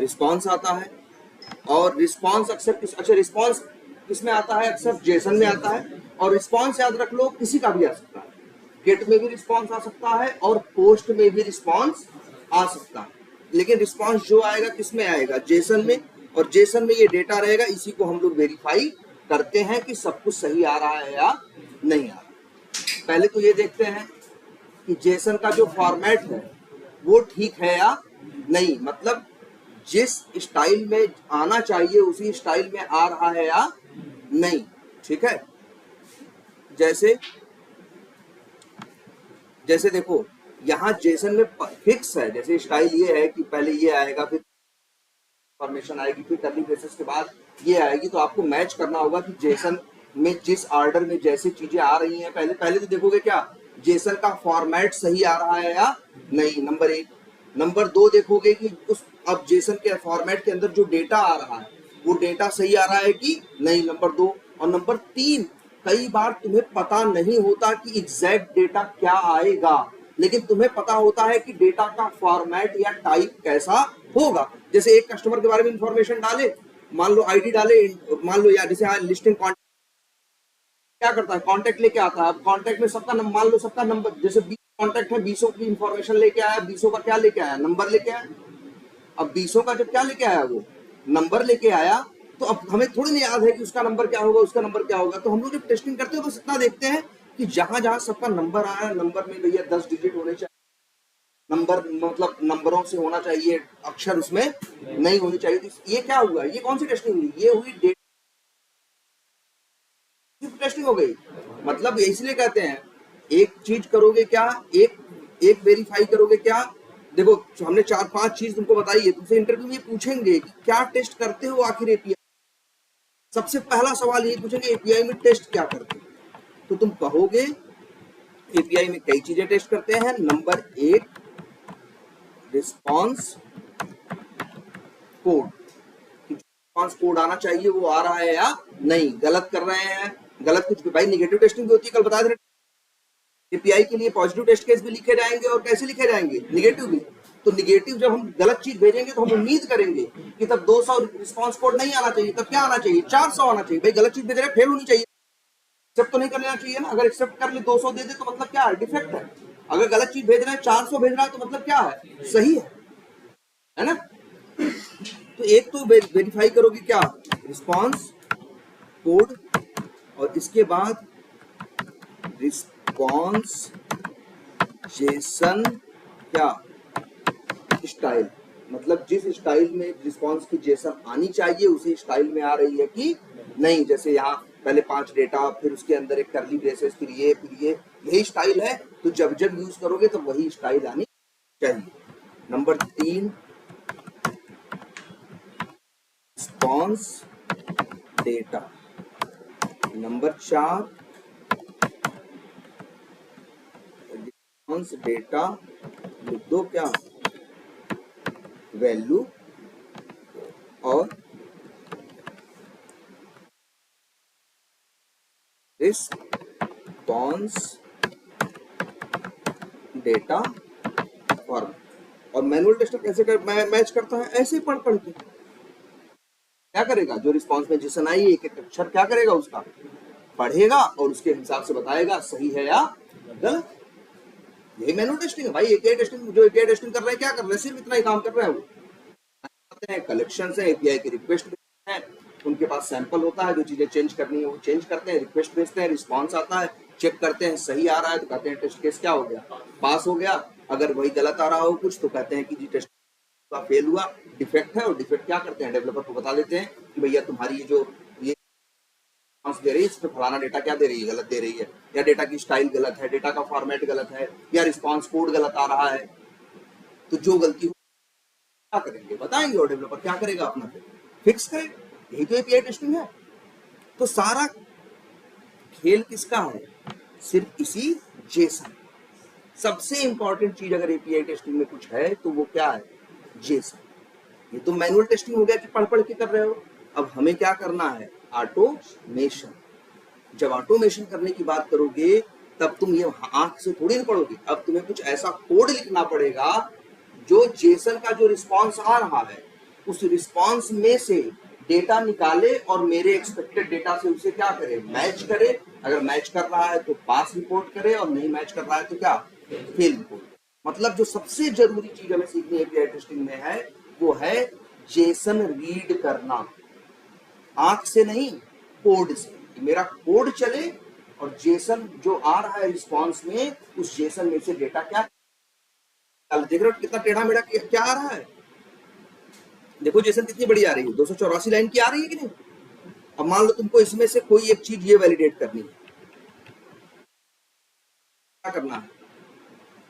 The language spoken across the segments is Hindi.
रिस्पॉन्स आता है, और रिस्पॉन्स अक्सर अच्छा रिस्पॉन्स किसमें आता है, अक्सर जेसन में आता है। और रिस्पॉन्स याद रख लो किसी का भी आ सकता है, गेट में भी रिस्पॉन्स आ सकता है और पोस्ट में भी रिस्पॉन्स आ सकता है, लेकिन रिस्पॉन्स जो आएगा किसमें आएगा, जेसन में। और जेसन में ये डेटा रहेगा, इसी को हम लोग वेरीफाई करते हैं कि सब कुछ सही आ रहा है या नहीं आ रहा। पहले तो ये देखते हैं कि जेसन का जो फॉर्मेट है वो ठीक है या नहीं, मतलब जिस स्टाइल में आना चाहिए उसी स्टाइल में आ रहा है या नहीं। ठीक है, जैसे जैसे देखो यहाँ जेसन में फिक्स है, जैसे स्टाइल ये है कि पहले ये आएगा, फिर फॉर्मेशन आएगी, फिर कर्ली ब्रेसेस के बाद ये आएगी। तो आपको मैच करना होगा कि जेसन में जिस ऑर्डर में जैसे चीजें आ रही हैं, पहले तो देखोगे क्या जेसन का फॉर्मेट सही आ रहा है या नहीं, नंबर 1। नंबर 2 देखोगे कि उस अब जेसन के फॉर्मेट के अंदर जो डेटा आ रहा है वो डेटा सही आ रहा है कि नहीं, नंबर 2। और नंबर 3, कई बार तुम्हें पता नहीं होता कि एग्जैक्ट डेटा क्या आएगा, लेकिन तुम्हें पता होता है कि डेटा का फॉर्मेट या टाइप कैसा होगा। जैसे एक कस्टमर के बारे में इंफॉर्मेशन डाले, मान लो आईडी डाले, मान लो या जैसे लिस्टिंग क्या करता है, कॉन्टेक्ट लेके आता है। अब कॉन्टेक्ट में सबका मान लो सबका नंबर, जैसे 20 कॉन्टेक्ट है, 20 की इंफॉर्मेशन लेके आया, 20 का क्या लेके आया, नंबर लेके आया। अब 20 का जब क्या लेके आया, वो नंबर लेके आया, तो अब हमें थोड़ी नहीं याद है कि उसका नंबर क्या होगा, उसका नंबर क्या होगा। तो हम लोग जब टेस्टिंग करते हैं बस इतना देखते हैं कि जहां जहां सबका नंबर आया, नंबर में भैया 10 डिजिट होने चाहिए, नंबर मतलब नंबरों से होना चाहिए, अक्षर उसमें नहीं होनी चाहिए। ये क्या हुआ, ये कौन सी टेस्टिंग हुई, ये हुई डेटा टेस्टिंग हो गई। मतलब इसलिए कहते हैं एक चीज करोगे क्या, एक वेरीफाई करोगे क्या। देखो हमने 4-5 चीज तुमको बताई है, तुमसे इंटरव्यू में पूछेंगे कि क्या टेस्ट करते हो आखिर एपीआई। सबसे पहला सवाल ये पूछेंगे एपीआई में टेस्ट क्या करते हो, तो तुम कहोगे एपीआई में कई चीजें टेस्ट करते हैं। Number 1 response code, response code आना चाहिए वो आ रहा है या नहीं, गलत कर रहे हैं, गलत कुछ भी। भाई निगेटिव टेस्टिंग भी होती है, कल बता दे एपीआई के लिए पॉजिटिव टेस्ट केस भी लिखे जाएंगे और कैसे लिखे जाएंगे, निगेटिव भी। तो निगेटिव जब हम गलत चीज भेजेंगे तो हम उम्मीद करेंगे कि तब 200 रिस्पॉन्स कोड नहीं आना चाहिए, तब क्या आना चाहिए, 400 आना चाहिए। भाई गलत चीज भेज रहे हैं, फेल होनी चाहिए, एक्सेप्ट तो नहीं कर लेना चाहिए ना। अगर एक्सेप्ट कर ले 200 दे दे तो मतलब क्या है, डिफेक्ट है। अगर गलत चीज भेज रहे हैं 400 भेज रहा है तो मतलब क्या है, सही है ना। तो एक तो वेरीफाई करोगे क्या, रिस्पॉन्स कोड, और इसके बाद रिस्पॉन्स जेसन क्या स्टाइल, मतलब जिस स्टाइल में रिस्पॉन्स की जेसन आनी चाहिए उसी स्टाइल में आ रही है कि नहीं। जैसे यहाँ पहले 5 डेटा, फिर उसके अंदर एक कर्ली ब्रेसेस, फिर ये यही स्टाइल है, तो जब जब यूज करोगे तो वही स्टाइल आनी चाहिए। Number 3 response data. Number 4 response data लिख दो क्या, वैल्यू, और रिस्पॉन्स डेटा फॉर्मेट। और मैनुअल टेस्टर कैसे मैच करता है, ऐसे पढ़ के क्या करेगा, जो रिस्पॉन्स में जेसन आई एक एक अक्षर क्या करेगा, उसका पढ़ेगा और उसके हिसाब से बताएगा सही है या गलत। यही मैनुअल टेस्टिंग है भाई। एपीआई टेस्टिंग, जो एपीआई टेस्टिंग कर रहे हैं क्या कर रहे हैं, सिर्फ इतना ही काम कर रहे हैं। वो कलेक्शन है, एपीआई की रिक्वेस्ट है, उनके पास सैंपल होता है, जो चीजें चेंज करनी है वो चेंज करते हैं, रिक्वेस्ट भेजते हैं, रिस्पॉन्स आता है, चेक करते हैं सही आ रहा है तो कहते हैं टेस्ट केस क्या हो गया, पास हो गया। अगर वही गलत आ रहा हो कुछ तो कहते हैं कि जी टेस्ट का फेल हुआ, डिफेक्ट है। और डिफेक्ट क्या करते हैं, डेवलपर को बता देते हैं कि भैया तुम्हारी ये जो ये दे रही है इसमें फलाना डेटा क्या दे रही है, गलत दे रही है, या डेटा की स्टाइल गलत है, डेटा का फॉर्मेट गलत है, या रिस्पॉन्स कोड गलत आ रहा है। तो जो गलती क्या करेंगे बताएंगे, और डेवलपर क्या करेगा, अपना फिक्स करेगा। यही तो एपीआई टेस्टिंग है। तो सारा खेल किसका है, सिर्फ इसी जेसन। सबसे इंपॉर्टेंट चीज अगर एपीआई टेस्टिंग में कुछ है तो वो क्या है, जेसन। ये तो मैनुअल टेस्टिंग हो गया कि पढ़ के कर रहे हो। अब हमें क्या करना है, ऑटोमेशन। जब ऑटोमेशन करने की बात करोगे तब तुम ये आंख से थोड़ी ना पढ़ोगे, अब तुम्हें कुछ ऐसा कोड लिखना पड़ेगा जो जेसन का जो रिस्पॉन्स आ रहा है उस रिस्पॉन्स में से डेटा निकाले और मेरे एक्सपेक्टेड डेटा से उसे क्या करे, मैच करे। अगर मैच कर रहा है तो पास रिपोर्ट करे, और नहीं मैच कर रहा है तो क्या, फेल रिपोर्ट। मतलब जो सबसे जरूरी चीज हमें सीखनी है एपीआई टेस्टिंग में है, वो है जेसन रीड करना, आंख से नहीं, कोड से। मेरा कोड चले और जेसन जो आ रहा है रिस्पॉन्स में, उस जेसन में से डेटा क्या, देख रहे हो कितना टेढ़ा मेढ़ा क्या आ रहा है। देखो जेसन कितनी बड़ी आ रही है, 284 लाइन की आ रही है कि नहीं। अब मान लो तुमको इसमें से कोई एक चीज ये वैलिडेट करनी है, क्या करना है,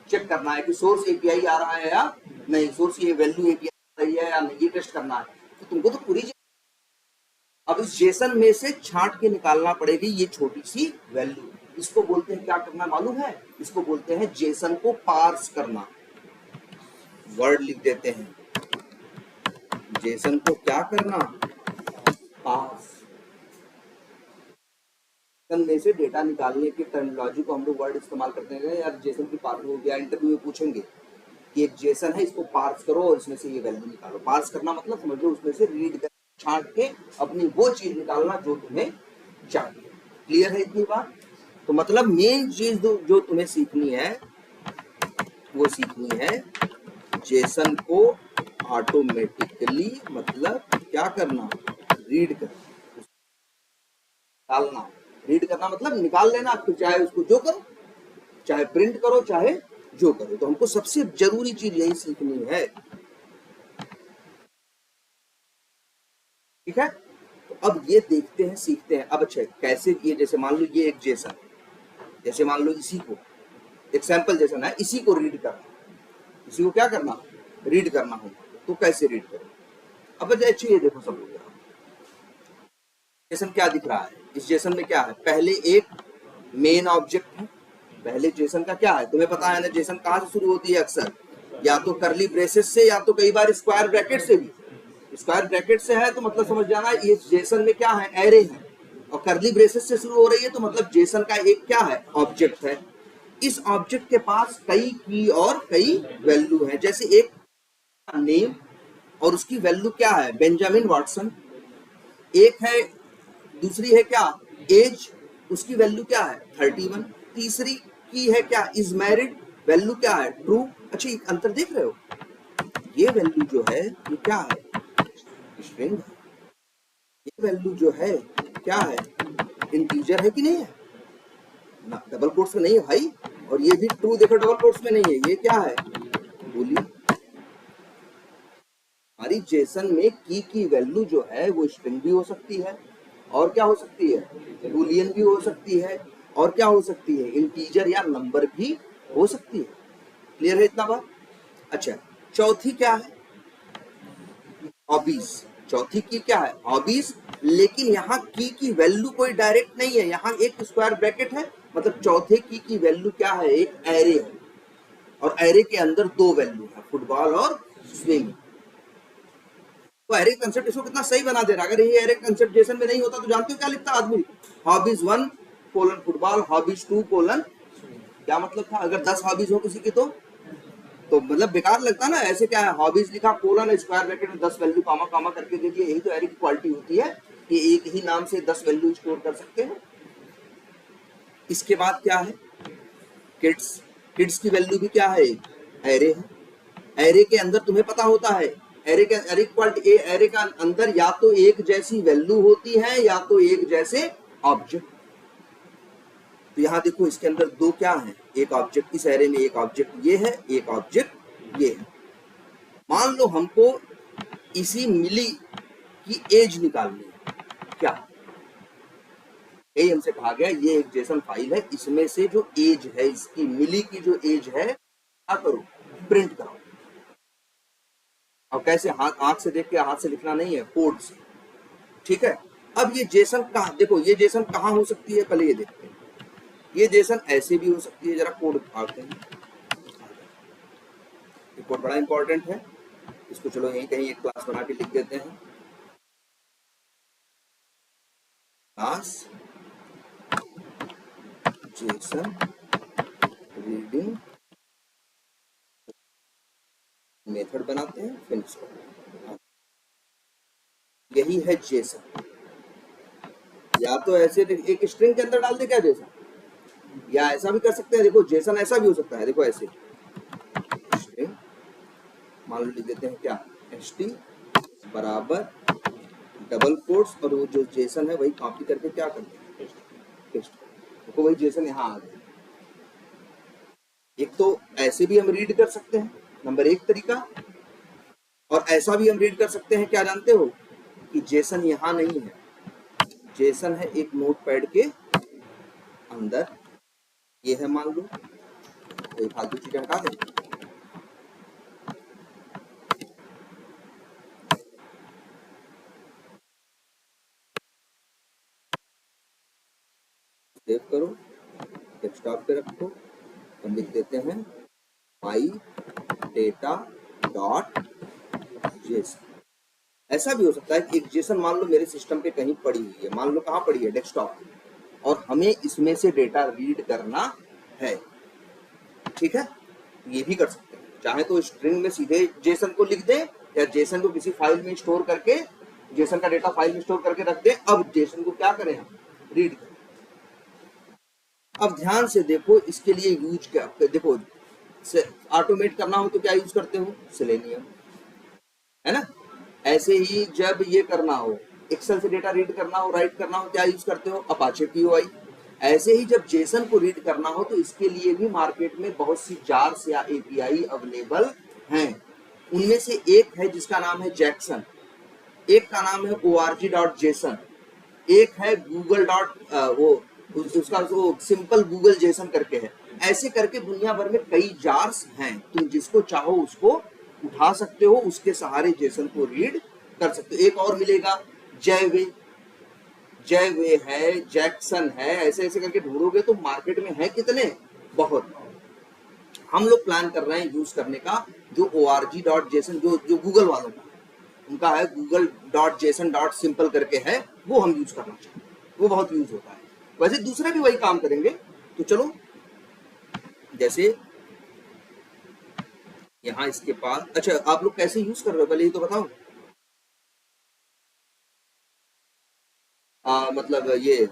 चेक करना है कि सोर्स एपीआई आ रहा है या नहीं, सोर्स ये वैल्यू एपीआई आ रही है या नहीं, ये टेस्ट करना है। तो तुमको तो पूरी, अब इस जेसन में से छांट के निकालना पड़ेगी ये छोटी सी वैल्यू। इसको बोलते हैं, क्या करना मालूम है, इसको बोलते हैं जेसन को पार्स करना। वर्ड लिख देते हैं, जेसन को क्या करना, पार्स। में से डेटा निकालने की टर्मिनोलॉजी को हम लोग वर्ड इस्तेमाल करते हैं यार, जेसन की पार्स हो गया। इंटरव्यू में पूछेंगे कि एक जेसन है, इसको पार्स करो और इसमें से ये वैल्यू निकालो। पार्स करना मतलब समझ लो उसमें से रीड कर, छांट के अपनी वो चीज निकालना जो तुम्हें चाहिए। क्लियर है इतनी बात। तो मतलब मेन चीज जो तुम्हें सीखनी है, वो सीखनी है जेसन को ऑटोमेटिकली, मतलब क्या करना, रीड करना, निकालना। रीड करना मतलब निकाल लेना, फिर चाहे उसको जो करो, चाहे प्रिंट करो, चाहे जो करो। तो हमको सबसे जरूरी चीज यही सीखनी है, ठीक है। तो अब ये देखते हैं, सीखते हैं। अब अच्छा कैसे, ये जैसे मान लो ये एक जेसन, जैसे मान लो इसी को एक सैंपल जेसन है, इसी को रीड करना, इसी को क्या करना, रीड करना हो। तो कैसे रीड करो। अब अच्छा ये देखो सब लोग, जेसन क्या दिख रहा है, इस जेसन में क्या है, पहले एक मेन ऑब्जेक्ट है। पहले जेसन का क्या है, तुम्हें पता है ना, जेसन कहां से शुरू होती है अक्सर, या तो करली ब्रेसेस से, या तो कई बार स्क्वायर ब्रैकेट से भी। स्क्वायर ब्रैकेट से है तो मतलब समझ जाना ये जेसन में क्या है, एरे है। और करली ब्रेसेस से शुरू हो रही है तो मतलब जेसन का एक क्या है, ऑब्जेक्ट है। इस ऑब्जेक्ट के पास कई की और कई वैल्यू है। जैसे एक नेम और उसकी वैल्यू क्या है, बेंजामिन वाटसन। एक है, दूसरी है क्या, एज, उसकी वैल्यू क्या है 31। तीसरी की है क्या, इज मैरिड, वैल्यू क्या है, ट्रू। अच्छा अंतर देख रहे हो, ये वैल्यू जो है ये क्या है, स्ट्रिंग। ये वैल्यू जो है क्या है, इंटीजर है कि नहीं है ना, डबल कोट्स में नहीं है भाई। और ये भी ट्रू देखो, डबल कोट्स में नहीं है, ये क्या है, बोलिए। हमारी जेसन में की वैल्यू जो है वो स्ट्रिंग भी हो सकती है, और क्या हो सकती है, बूलियन भी हो सकती है, और क्या हो सकती है, इंटीजर या नंबर भी हो सकती है। क्लियर है इतना बात। अच्छा चौथी क्या है, हॉबीज। चौथी की क्या है, हॉबीज। लेकिन यहाँ की वैल्यू कोई डायरेक्ट नहीं है, यहाँ एक स्क्वायर ब्रैकेट है, मतलब चौथे की वैल्यू क्या है, एक एरे है। और एरे के अंदर दो वैल्यू है, फुटबॉल और स्विंग। तो एरे कंसेप्ट इसको कितना सही बना दे रहा है। अगर ये एरे कंसेप्ट जेसन में नहीं होता तो जानते हो क्या लिखता आदमी, hobbies 1 colon football, hobbies 2 colon, क्या मतलब था, अगर 10 हॉबीज हो किसी की तो मतलब बेकार लगता ना। ऐसे क्या है, हॉबीज लिखा कोलन स्क्वायर ब्रैकेट में 10 वैल्यू कामा कामा करके दे दिए। यही तो एरे की क्वालिटी होती है कि एक ही नाम से 10 वैल्यू स्टोर कर सकते हो। इसके बाद क्या है, किड्स। किड्स की वैल्यू भी क्या है, एरे है। एरे के अंदर तुम्हें पता होता है, एरे के एरे का अंदर या तो एक जैसी वैल्यू होती है या तो एक जैसे ऑब्जेक्ट। तो यहाँ देखो इसके अंदर दो क्या है, एक ऑब्जेक्ट, इस एरे में एक ऑब्जेक्ट ये है, एक ऑब्जेक्ट ये है। मान लो हमको इसी मिली की एज निकालनी है, क्या, यही हमसे कहा गया ये एक जेसन फाइल है, इसमें से जो एज है, इसकी मिली की जो एज है, क्या करो, प्रिंट कराओ। और कैसे, हाथ आंख से देख के हाथ से लिखना नहीं है, कोड से, ठीक है। अब ये जेसन कहाँ, देखो ये जेसन कहाँ हो सकती है, पहले ये देखते हैं। ये जेसन ऐसे भी हो सकती है, जरा कोड दिखाते हैं। ये कोड बड़ा इंपॉर्टेंट है, इसको चलो यहीं कहीं एक क्लास बना के लिख देते हैं। क्लास जेसन रीडिंग मेथड बनाते हैं, फिनिश करते हैं। यही है जेसन। या तो ऐसे एक स्ट्रिंग के अंदर डाल दे क्या जेसन, या ऐसा भी कर सकते हैं, देखो जेसन ऐसा भी हो सकता है, देखो ऐसे स्ट्रिंग मान लो लिख देते हैं क्या, एच टी बराबर डबल कोट्स, और वो जो जेसन है वही कॉपी करके क्या करते हैं, पेस्ट। देखो वही जेसन यहाँ आ गया। एक तो ऐसे भी हम रीड कर सकते हैं, नंबर एक तरीका, और ऐसा भी हम रीड कर सकते हैं, क्या जानते हो कि जेसन यहाँ नहीं है, जेसन है एक नोटपैड के अंदर, ये है मान लो, तो फालतू चीजें हटा दें। सेव करो, डेस्कटॉप पे रखो, और लिख देते हैं माई डेटा डॉट जेसन। ऐसा भी हो सकता है कि एक जेसन मान लो मेरे सिस्टम पे कहीं पड़ी हुई है, मान लो कहाँ पड़ी है, डेस्कटॉप, और हमें इसमें से डेटा रीड करना है, ठीक है, ये भी कर सकते हैं। चाहे तो स्ट्रिंग में सीधे जेसन को लिख दें, या जेसन को किसी फाइल में स्टोर करके, जेसन का डेटा फाइल में स्टोर करके रख दें, अब जेसन को क्या करें हम, रीड करें। अब ध्यान से देखो, इसके लिए यूज क्या, देखो ऑटोमेट करना हो तो क्या यूज करते हो, सेलेनियम, है ना। ऐसे ही जब ये करना हो, एक्सेल से डेटा रीड करना हो, राइट करना हो, क्या यूज करते हो, अपाचे पीओआई। ऐसे ही जब जेसन को रीड करना हो तो इसके लिए भी मार्केट में बहुत सी जार्स या एपीआई अवेलेबल हैं। उनमें से एक है जिसका नाम है जैक्सन, एक का नाम है org.json, एक है गूगल डॉट वो उसका वो सिंपल गूगल जेसन करके है। ऐसे करके दुनिया भर में कई जार्स हैं, तुम जिसको चाहो उसको उठा सकते हो, उसके सहारे जेसन को रीड कर सकते हो। एक और मिलेगा जयवे, जयवे है, जैक्सन है, ऐसे ऐसे करके ढूंढोगे तो मार्केट में है कितने, बहुत। हम लोग प्लान कर रहे हैं यूज करने का जो org.json, जो गूगल वालों का उनका है, Google dot JSON dot simple करके है, वो हम यूज करना चाहते हैं, वो बहुत यूज होता है। वैसे दूसरे भी वही काम करेंगे, तो चलो जैसे यहाँ इसके पास, अच्छा आप लोग कैसे यूज कर रहे हो पहले ये तो बताओ। मतलब ये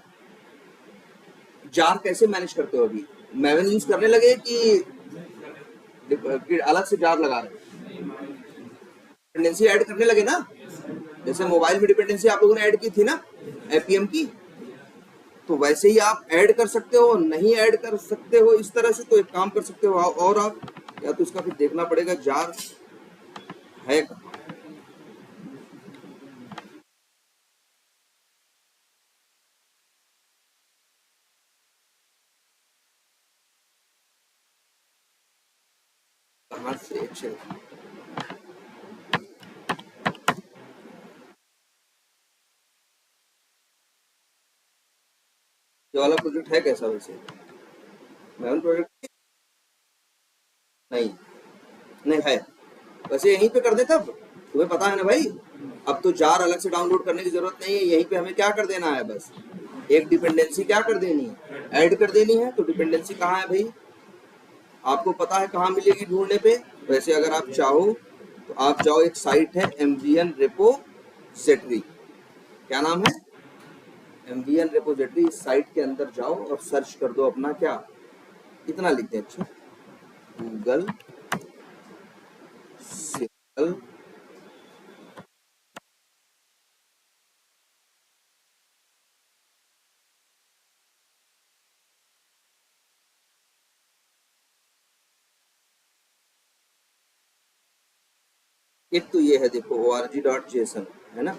जार कैसे मैनेज करते हो अभी, मैवन यूज करने लगे कि अलग से जार लगा रहे, डिपेंडेंसी ऐड करने लगे ना, जैसे मोबाइल में डिपेंडेंसी आप लोगों ने ऐड की थी ना एपीएम की, तो वैसे ही आप ऐड कर सकते हो, नहीं ऐड कर सकते हो इस तरह से, तो एक काम कर सकते हो, और आप या तो इसका फिर देखना पड़ेगा जार है कहाँ। कहाँ से, अच्छा ये वाला प्रोजेक्ट है कैसा वैसे, मैवन प्रोजेक्ट नहीं, नहीं है वैसे, यहीं पे कर दे तब, तुम्हें पता है ना भाई, अब तो जार अलग से डाउनलोड करने की जरूरत नहीं है, यहीं पे हमें क्या कर देना है, बस एक डिपेंडेंसी क्या कर देनी है, ऐड कर देनी है। तो डिपेंडेंसी कहाँ है भाई, आपको पता है कहाँ मिलेगी ढूंढने पे। वैसे अगर आप चाहो तो आप जाओ, एक साइट है एमवीएन रेपोजिटरी, क्या नाम है, एमवीएन रेपोजिटरी, इस साइट के अंदर जाओ और सर्च कर दो अपना क्या, इतना लिख दें, अच्छा गूगल सिंगल एक तो ये है देखो org.json, है ना,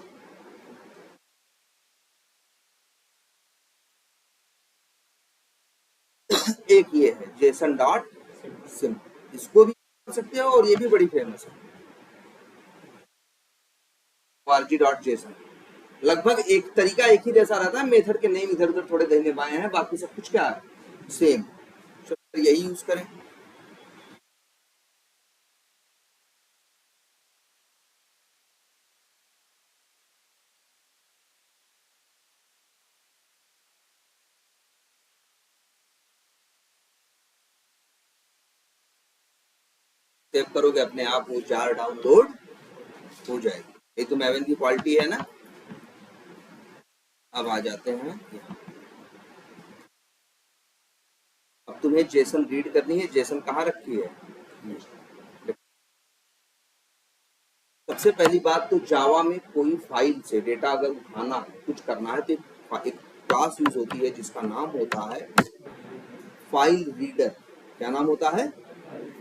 एक ये है जेसन डॉट सिम, इसको भी कर सकते हो, और ये भी बड़ी फेमस है org.json। लगभग एक तरीका एक ही जैसा रहता है, मेथड के नेम इधर उधर थोड़े दाहिने बाएं हैं, बाकी सब कुछ क्या है, सेम। चलो यही यूज करें। सेव करोगे अपने आप वो जार डाउनलोड हो जाएगी। ये तो मैवन की क्वालिटी है ना, अब आ जाते हैं यहाँ। अब तुम्हें जेसन रीड करनी है। जेसन कहाँ रखी है? सबसे पहली बात तो जावा में कोई फाइल से डेटा अगर उठाना है, कुछ करना है, तो एक क्लास यूज होती है जिसका नाम होता है फाइल रीडर। क्या नाम होता है?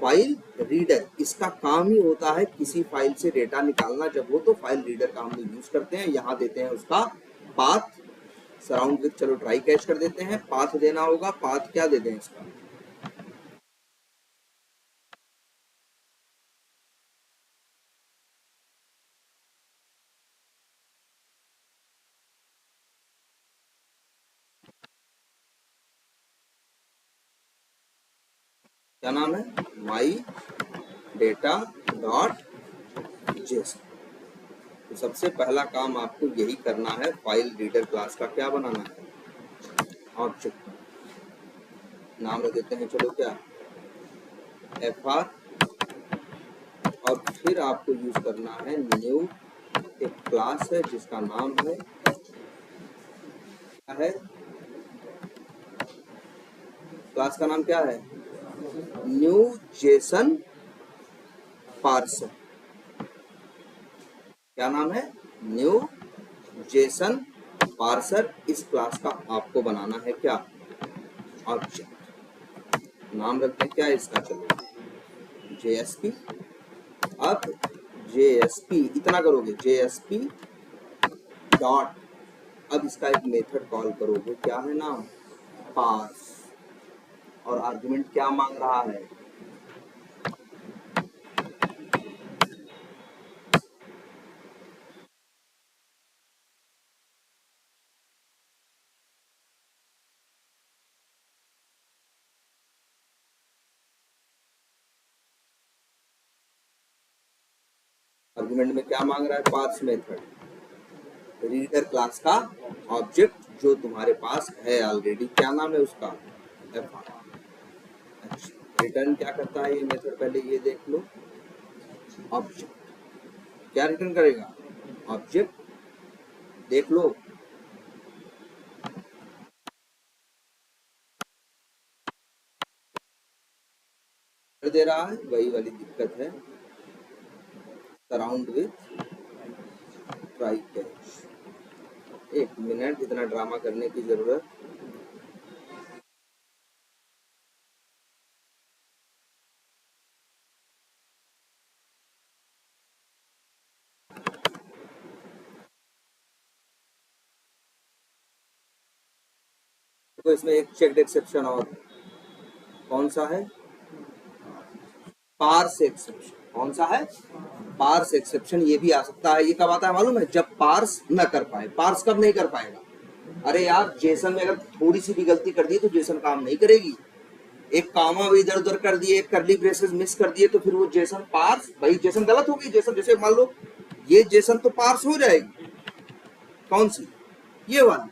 File reader. इसका काम ही होता है किसी फाइल से डेटा निकालना जब हो तो फाइल रीडर का हम लोग यूज करते हैं। यहाँ देते हैं उसका पाथ सराउंड विथ, चलो ट्राई कैच कर देते हैं। पाथ देना होगा। पाथ क्या दे दें इसका? क्या नाम है? My data dot JSON. तो सबसे पहला काम आपको यही करना है, फाइल रीडर क्लास का क्या बनाना है? ऑब्जेक्ट। नाम रख देते हैं, चलो क्या, fr। और फिर आपको यूज करना है न्यू। एक क्लास है जिसका नाम है, क्या है क्लास का नाम? क्या है? New Jason parser. क्या नाम है? New Jason parser. इस क्लास का आपको बनाना है क्या? ऑब्जेक्ट। नाम रखते हैं क्या इसका? चलो JSP। अब JSP इतना करोगे, JSP डॉट, अब इसका एक मेथड कॉल करोगे, क्या है नाम? पार्स। और आर्गुमेंट क्या मांग रहा है? आर्गुमेंट में क्या मांग रहा है? पार्स मेथड, रीडर क्लास का ऑब्जेक्ट जो तुम्हारे पास है ऑलरेडी। क्या नाम है उसका? fr। अच्छा, रिटर्न क्या करता है ये मेथड? पहले ये देख लो। ऑब्जेक्ट क्या रिटर्न करेगा? ऑब्जेक्ट। देख लो, दे रहा है, वही वाली दिक्कत है। Surround with try catch. एक मिनट, इतना ड्रामा करने की जरूरत। तो इसमें एक चेक्ड एक्सेप्शन और, कौन सा है? Parse exception. कौन सा है? Parse exception. ये भी आ सकता है। ये कब आता है मालूम है? जब पार्स न कर पाए। पार्स कब नहीं कर पाएगा? अरे यार, जेसन में अगर थोड़ी सी भी गलती कर दी तो जेसन काम नहीं करेगी। एक कामा भी इधर उधर कर दिए, एक करली ब्रेसेस मिस कर दिए, तो फिर वो जेसन पार्स, भाई जेसन गलत होगी। जेसन जैसे मान लो ये जेसन तो पार्स हो जाएगी। कौन सी? ये वाली,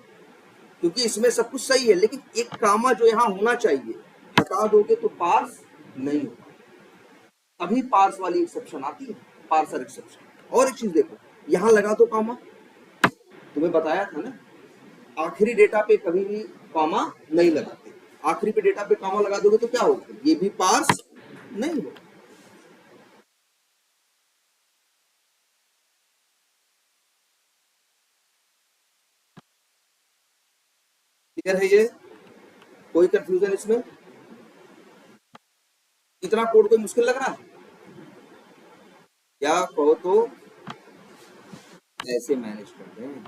क्योंकि इसमें सब कुछ सही है, लेकिन एक कामा जो यहाँ होना चाहिए हटा दोगे तो पार्स नहीं होगा। तभी पार्स वाली एक्सेप्शन आती है, पार्सर एक्सेप्शन। और एक चीज देखो, यहाँ लगा दो कामा, तुम्हें बताया था ना, आखिरी डेटा पे कभी भी कॉमा नहीं लगाते। आखिरी पे डेटा पे कॉमा लगा दोगे तो क्या होगा? ये भी पार्स नहीं होगा। क्लियर है ये? कोई कंफ्यूजन इसमें? इतना कोड कोई मुश्किल लग रहा है? या कहो तो ऐसे मैनेज करते हैं।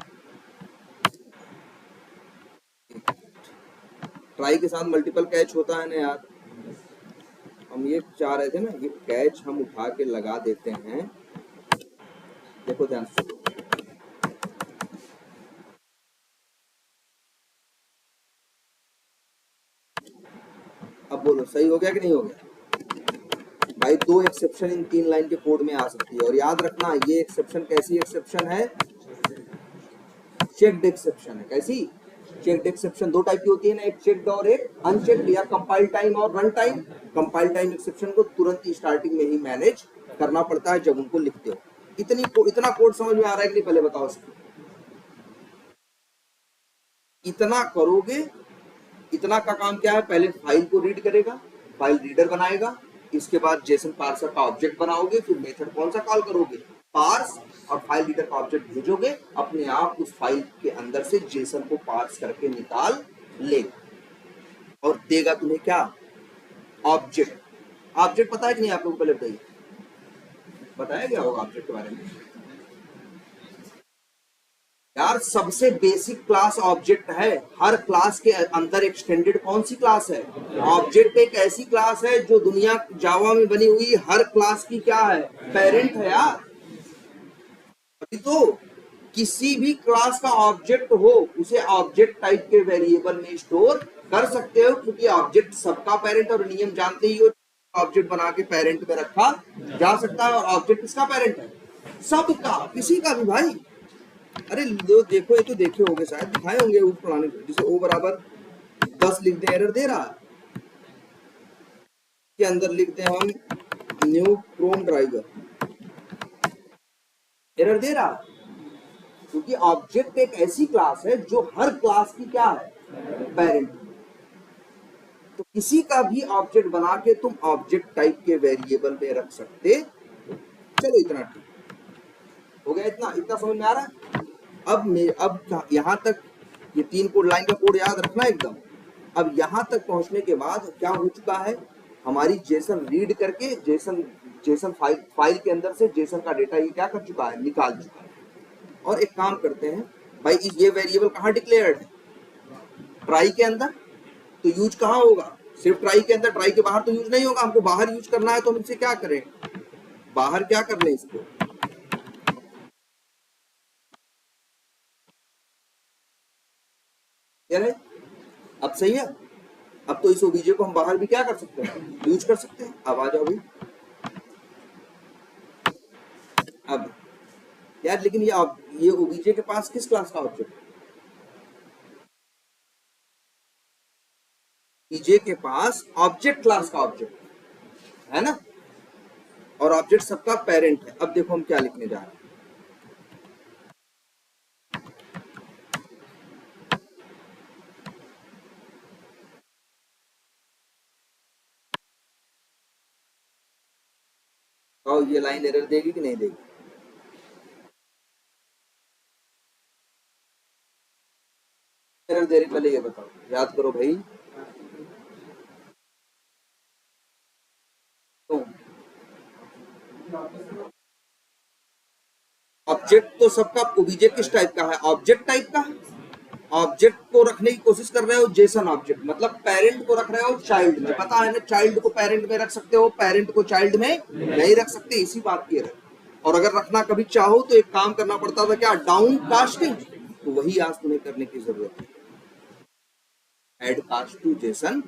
ट्राई के साथ मल्टीपल कैच होता है ना यार। हम ये चाह रहे थे ना, ये कैच हम उठा के लगा देते हैं। देखो ध्यान से, अब बोलो सही हो गया कि नहीं हो गया? भाई दो एक्सेप्शन इन 3 लाइन के कोड में आ सकती है। और याद रखना, ये एक्सेप्शन कैसी एक्सेप्शन है? चेक्ड एक्सेप्शन है। कैसी? Checked exception. दो टाइप की होती है ना, एक चेक्ड और एक अनचेक्ड, या कंपाइल टाइम और run time. Compile time exception को तुरंत ही स्टार्टिंग में ही मैनेज करना पड़ता है जब उनको लिखते हो। इतना कोड समझ में आ रहा है कि नहीं? पहले बताओ इसको। इतना करोगे, इतना का काम क्या है, पहले फाइल को रीड करेगा, फाइल रीडर बनाएगा, इसके बाद जेसन पार्सर का ऑब्जेक्ट बनाओगे, फिर मेथड कौन सा कॉल करोगे, पार्स, और फाइल रीडर का ऑब्जेक्ट भेजोगे, अपने आप उस फाइल के अंदर से जेसन को पार्स करके निकाल लेगा और देगा तुम्हें क्या, ऑब्जेक्ट। ऑब्जेक्ट पता है कि नहीं आप लोगों को, पहले बताइए, बताया गया होगा ऑब्जेक्ट के बारे में। यार सबसे बेसिक क्लास ऑब्जेक्ट है, हर क्लास के अंदर एक्सटेंडेड कौन सी क्लास है, ऑब्जेक्ट एक ऐसी क्लास है जो दुनिया जावा में बनी हुई हर क्लास की क्या है, पेरेंट है यार। अभी तो किसी भी क्लास का ऑब्जेक्ट हो उसे ऑब्जेक्ट टाइप के वेरिएबल में स्टोर कर सकते हो, क्योंकि ऑब्जेक्ट सबका पेरेंट, और नियम जानते ही हो, ऑब्जेक्ट बना के पेरेंट में रखा जा सकता है, और ऑब्जेक्ट किसका पेरेंट है, सबका, किसी का भी भाई। अरे लो देखो, ये तो देखे होंगे शायद, दिखाए होंगे उस पुराने, जैसे ओ बराबर 10 लिख दे, एरर दे रहा है, के अंदर लिख दे हम न्यू क्रोम ड्राइवर, एरर दे रहा है, क्योंकि ऑब्जेक्ट एक ऐसी क्लास है जो हर क्लास की क्या है, पेरेंट। तो किसी का भी ऑब्जेक्ट बना के तुम ऑब्जेक्ट टाइप के वेरिएबल में रख सकते। चलो इतना ठीक हो गया, इतना इतना समझ में आ रहा है। अब यहाँ तक ये 3 कोड लाइन का कोड याद रखना एकदम। अब यहाँ तक पहुंचने के बाद क्या हो चुका है, हमारी जेसन रीड करके जेसन फाइल के अंदर से जेसन का डेटा ये क्या कर चुका है, निकाल चुका है। और एक काम करते हैं भाई, ये वेरिएबल कहाँ डिक्लेयर्ड है, ट्राई के अंदर, तो यूज कहाँ होगा, सिर्फ ट्राई के अंदर, ट्राई के बाहर तो यूज नहीं होगा, हमको बाहर यूज करना है, तो हम इसे क्या करें, बाहर क्या कर लें इसको, क्या है, अब सही है। अब तो इस ओबीजे को हम बाहर भी क्या कर सकते हैं, यूज कर सकते हैं। अब आ जाओ भाई, अब यार लेकिन ये ओबीजे के पास किस क्लास का ऑब्जेक्ट है, ओबीजे के पास ऑब्जेक्ट क्लास का ऑब्जेक्ट है ना, और ऑब्जेक्ट सबका पेरेंट है। अब देखो हम क्या लिखने जा रहे हैं, तो ये लाइन एरर देगी कि नहीं देगी, एरर दे रही, पहले ये बताओ, याद करो भाई। तो ऑब्जेक्ट तो सबका, ओबीजे किस टाइप का है, ऑब्जेक्ट टाइप का है। ऑब्जेक्ट को रखने की कोशिश कर रहे हो जेसन ऑब्जेक्ट, मतलब पेरेंट को रख रहे हो चाइल्ड में, पता है ना, चाइल्ड को पेरेंट में रख सकते हो, पेरेंट को चाइल्ड में नहीं रख सकते, इसी बात की है। और अगर रखना कभी चाहो तो एक काम करना पड़ता था, क्या, डाउन कास्टिंग, तो वही आज तुम्हें करने की जरूरत है, ऐड कास्ट टू जेसन।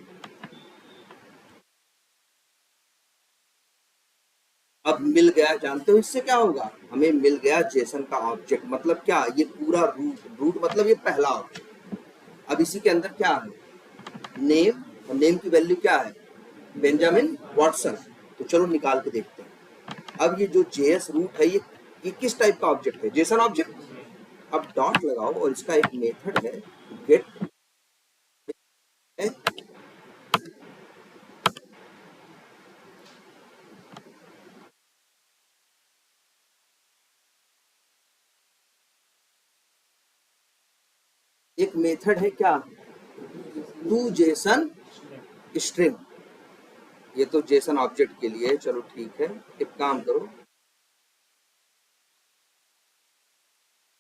अब मिल गया, जानते हो इससे क्या होगा, हमें मिल गया जेसन का ऑब्जेक्ट, मतलब क्या, ये पूरा रूट मतलब ये पहला ऑब्जेक्ट। अब इसी के अंदर क्या है, नेम, और नेम की वैल्यू क्या है, बेंजामिन वॉटसन। तो चलो निकाल के देखते हैं। अब ये जो जेएस रूट है, ये किस टाइप का ऑब्जेक्ट है, जेसन ऑब्जेक्ट। अब डॉट लगाओ और इसका एक मेथड है गेट है, एक मेथड है क्या, टू जेसन स्ट्रिंग। ये तो जेसन ऑब्जेक्ट के लिए, चलो ठीक है, एक काम करो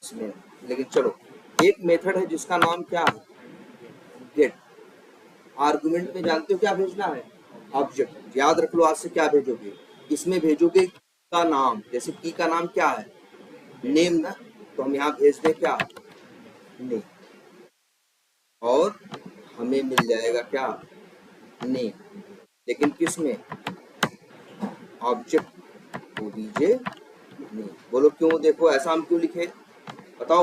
इसमें, लेकिन चलो एक मेथड है जिसका नाम क्या है, गेट। आर्गुमेंट में जानते हो क्या भेजना है, ऑब्जेक्ट। याद रख लो आज से क्या भेजोगे, इसमें भेजोगे का नाम, जैसे की का नाम क्या है, नेम ना, तो हम यहाँ भेज दें क्या, नेम, और हमें मिल जाएगा क्या, नेम, लेकिन किस में, ऑब्जेक्ट ओबीजे नेम। बोलो क्यों, देखो ऐसा हम क्यों लिखे, बताओ,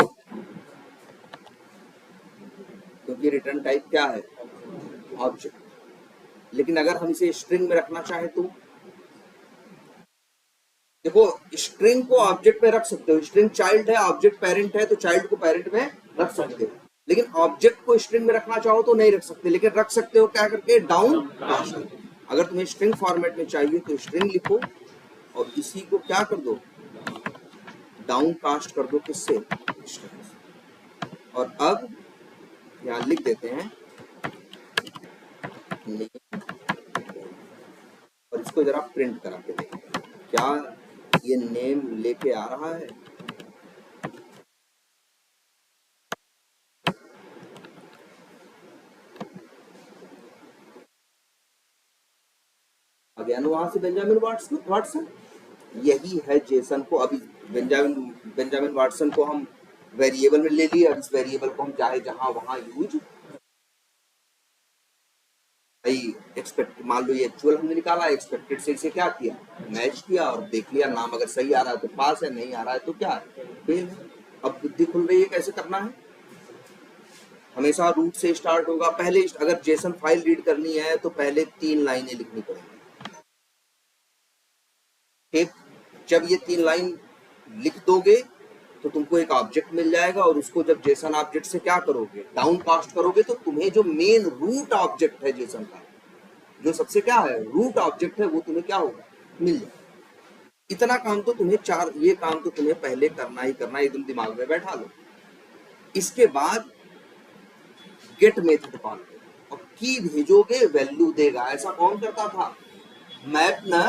क्योंकि रिटर्न टाइप क्या है, ऑब्जेक्ट। लेकिन अगर हम इसे स्ट्रिंग में रखना चाहे तो देखो, स्ट्रिंग को ऑब्जेक्ट में रख सकते हो, स्ट्रिंग चाइल्ड है, ऑब्जेक्ट पेरेंट है, तो चाइल्ड को पेरेंट में रख सकते हो। लेकिन ऑब्जेक्ट को स्ट्रिंग में रखना चाहो तो नहीं रख सकते, लेकिन रख सकते हो क्या करके, डाउन कास्ट करके। अगर तुम्हें स्ट्रिंग फॉर्मेट में चाहिए तो स्ट्रिंग लिखो और इसी को क्या कर दो, डाउन कास्ट कर दो, किससे, स्ट्रिंग से। और अब यहां लिख देते हैं नेम, और इसको जरा प्रिंट करा के देखते हैं क्या ये नेम लेके आ रहा है। आ गया ना वहां से बेंजामिन वाटसन। यही है जेसन को, अभी बेंजामिन वाटसन को हम वेरिएबल में ले लिए, और इस वेरिएबल को हम चाहे जहां वहां यूज, भाई एक्सपेक्ट, मान लो ये एक्चुअल हमने निकाला, एक्सपेक्टेड से इसे क्या किया, मैच किया, और देख लिया नाम अगर सही आ रहा है तो पास है, नहीं आ रहा है तो क्या है, फेल है। अब बुद्धि खुल रही है कैसे करना है। हमेशा रूट से स्टार्ट होगा। पहले अगर जेसन फाइल रीड करनी है तो पहले 3 लाइनें लिखनी पड़ेंगी। ठीक, जब ये 3 लाइन लिख दोगे तो तुमको एक ऑब्जेक्ट मिल जाएगा, और उसको जब जेसन ऑब्जेक्ट से क्या करोगे, डाउन कास्ट करोगे, तो तुम्हें जो मेन रूट ऑब्जेक्ट है जेसन का, जो सबसे क्या है रूट ऑब्जेक्ट है, वो तुम्हें क्या होगा, मिल जाएगा। इतना काम तो तुम्हें ये काम तो तुम्हें पहले करना ही करना है, एकदम दिमाग में बैठा लो। इसके बाद गेट मेथड कॉल करो, और की भेजोगे, वैल्यू देगा। ऐसा कौन करता था, मैप ना,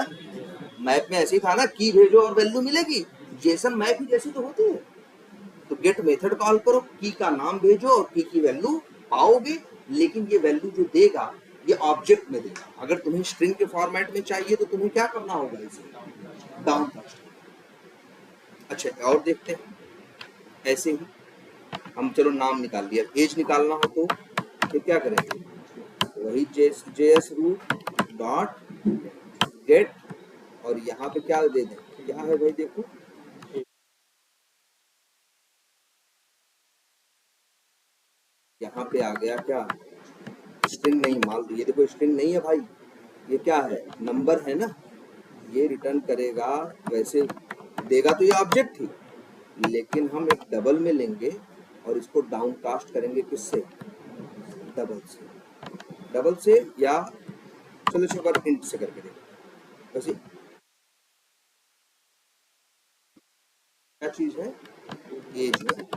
मैप में ऐसे ही था ना, की भेजो और वैल्यू मिलेगी। जेसन मैप ही जैसी तो होती है। तो गेट मेथड कॉल करो, की का नाम भेजो और की वैल्यू पाओगे, लेकिन ये वैल्यू जो देगा ये ऑब्जेक्ट में देगा। अगर तुम्हें स्ट्रिंग के फॉर्मेट में चाहिए तो तुम्हें क्या करना होगा, इसे डाउन कास्ट। अच्छा, और देखते हैं ऐसे ही हम, चलो नाम निकाल लिया, एज निकालना हो तो फिर क्या करेंगे, वही जेएस रूट डॉट गेट, और यहाँ पे क्या दे दें, क्या है भाई देखो, यहाँ पे आ गया क्या, स्ट्रिंग नहीं, मान लो ये देखो स्ट्रिंग नहीं है भाई, ये क्या है, नंबर है ना, ये रिटर्न करेगा, वैसे देगा तो ये ऑब्जेक्ट थी, लेकिन हम एक डबल में लेंगे और इसको डाउन कास्ट करेंगे, किससे, डबल से या चलो छोकर इंट से करके देखो। वैसे क्या चीज है, एज है,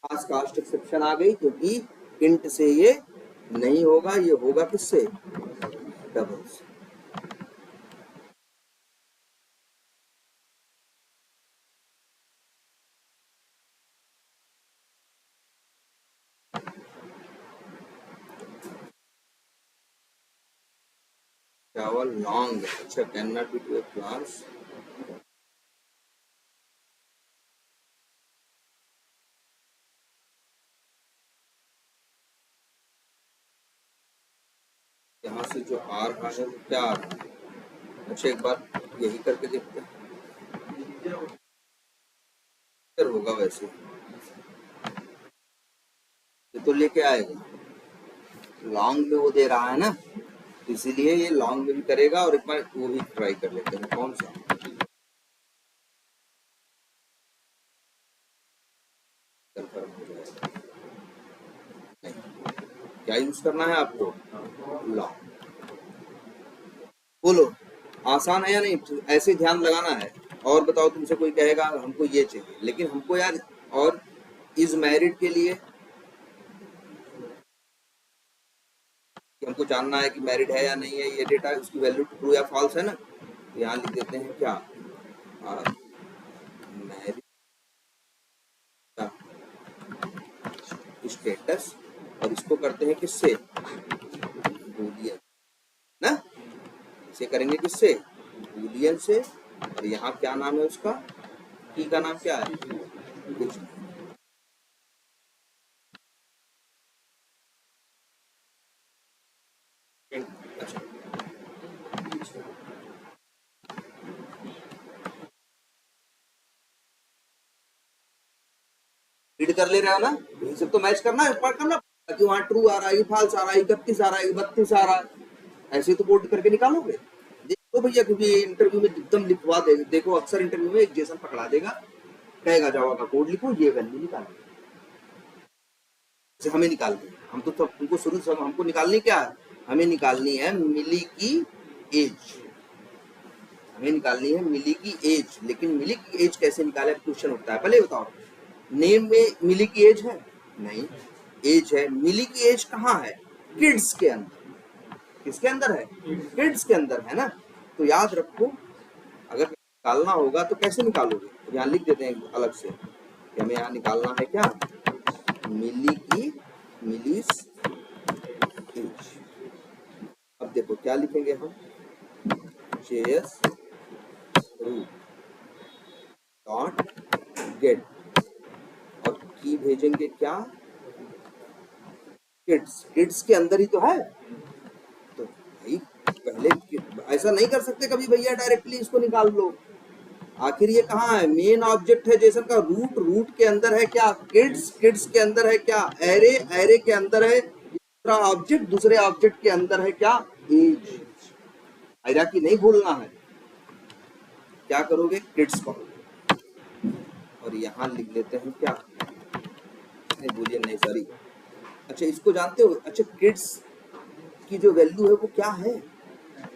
पास कास्ट एक्सेप्शन आ गई, क्योंकि इंट से ये नहीं होगा, ये होगा किससे, डबल से। चावल लॉन्ग, अच्छा, can not be to a class, यहाँ से जो आ रहा है वो क्या आ रहा है। अच्छा, एक बार यही करके देखते हैं, फिर होगा वैसे, ये तो लेके आएगा, लॉन्ग में वो दे रहा है ना, तो इसीलिए ये लॉन्ग में भी करेगा। और एक बार वो भी ट्राई कर लेते हैं, कौन सा, कंफर्म हो जाएगा, क्या यूज करना है आपको, लॉन्ग। बोलो, आसान है या नहीं, ऐसे ध्यान लगाना है। और बताओ, तुमसे कोई कहेगा हमको ये चाहिए, लेकिन हमको यार, और इज मैरिड के लिए कि हमको जानना है कि मैरिड है या नहीं है, ये डेटा उसकी वैल्यू ट्रू या फॉल्स है ना, तो यहाँ लिख देते हैं क्या, मैरिड का स्टेटस, और इसको करते हैं किससे, बूलियन ना, इसे करेंगे किससे, बूलियन से। और यहाँ क्या नाम है उसका, की का नाम क्या है, कुछ नहीं। अच्छा, रीड कर ले रहे हो ना, यही सब तो मैच करना है, करना कि वहां ट्रू आ रहा है, फॉल्स आ रहा है, 31 आ रहा है, 32 आ रहा है, ऐसे तो बोल्ड करके निकालोगे। देखो भैया, क्योंकि इंटरव्यू में एकदम लिखवा दे, देखो अक्सर इंटरव्यू में एक जेसन पकड़ा देगा, कहेगा जावा का कोड लिखो, ये वैल्यू निकालो, जैसे हमें निकालनी, हम तो तुमको शुरू से हमको निकालनी क्या है, हमें निकालनी है मिली की एज, हमें निकालनी है मिली की एज। लेकिन मिली की एज कैसे निकाले, क्वेश्चन उठता है, पहले बताओ नेम में मिली की एज है नहीं, एज है, मिली की एज कहाँ है, किड्स के अंदर, किसके अंदर है, किड्स के अंदर है ना। तो याद रखो, अगर निकालना होगा तो कैसे निकालोगे, तो यहाँ लिख देते हैं अलग से कि हमें यहाँ निकालना है क्या, मिली की मिलीस एज। अब देखो क्या लिखेंगे हम, जेएस रूट डॉट गेट, और की भेजेंगे क्या, किड्स, किड्स के अंदर ही तो है। तो भाई पहले ऐसा नहीं कर सकते कभी भैया डायरेक्टली इसको निकाल लो, आखिर ये कहाँ है, मेन ऑब्जेक्ट है जेसन का, रूट, रूट के अंदर है क्या, किड्स, किड्स के अंदर है क्या, एरे, एरे के अंदर है दूसरा ऑब्जेक्ट, दूसरे ऑब्जेक्ट के अंदर है क्या, एज। हायरार्की नहीं भूलना है, क्या करोगे, किड्स करोगे, और यहाँ लिख लेते हैं क्या, नहीं बोलिए नहीं सॉरी, अच्छा इसको जानते हो, अच्छा किड्स की जो वैल्यू है वो क्या है,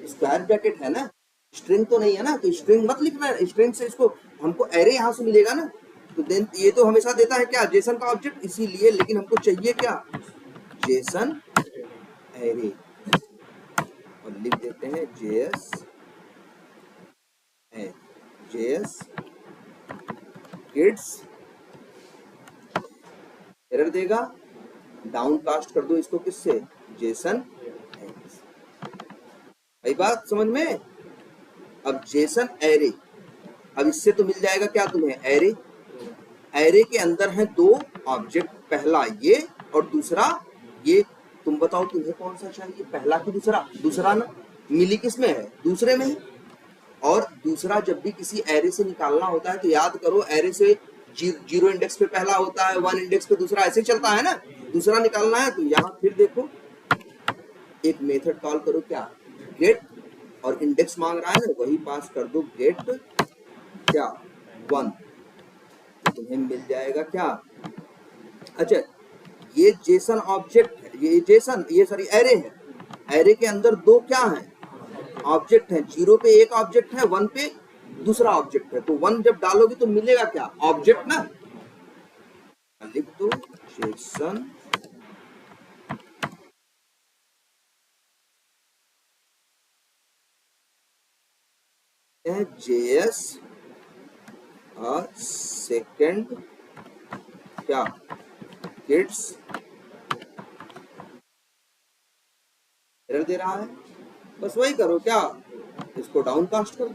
स्क्वायर ब्रैकेट है ना, स्ट्रिंग तो नहीं है ना, तो स्ट्रिंग मत लिखना, स्ट्रिंग से इसको हमको एरे यहाँ से मिलेगा ना, तो देन ये तो हमेशा देता है क्या, जेसन का ऑब्जेक्ट, इसीलिए, लेकिन हमको चाहिए क्या, जेसन एरे, और लिख देते हैं जेएस जेएस किड्स, एरर देगा, डाउन कास्ट कर दो इसको किससे, जेसन एरे। भाई बात समझ में, अब जेसन एरे, अब इससे तो मिल जाएगा क्या तुम्हें, एरे, एरे के अंदर है दो ऑब्जेक्ट, पहला ये और दूसरा ये, तुम बताओ तुम्हें कौन सा चाहिए, पहला कि दूसरा, दूसरा ना, मिली किस में है, दूसरे में है। और दूसरा जब भी किसी एरे से निकालना होता है तो याद करो, एरे से जीरो इंडेक्स पे पहला होता है, 1 इंडेक्स पे दूसरा, ऐसे चलता है ना, दूसरा निकालना है तो यहाँ फिर देखो एक मेथड कॉल करो क्या, गेट, और इंडेक्स मांग रहा है ना, वही पास कर दो, गेट क्या 1, तो तुम्हें मिल जाएगा क्या, अच्छा ये जेसन ऑब्जेक्ट है, ये जेसन, ये सॉरी एरे है, एरे के अंदर दो क्या है, ऑब्जेक्ट है, 0 पे एक ऑब्जेक्ट है, 1 पे दूसरा ऑब्जेक्ट है, तो 1 जब डालोगे तो मिलेगा क्या, ऑब्जेक्ट ना, लिख दो जेसन जेएस सेकंड क्या, किड्स, एरर दे रहा है, बस वही करो क्या, इसको डाउन कास्ट करो,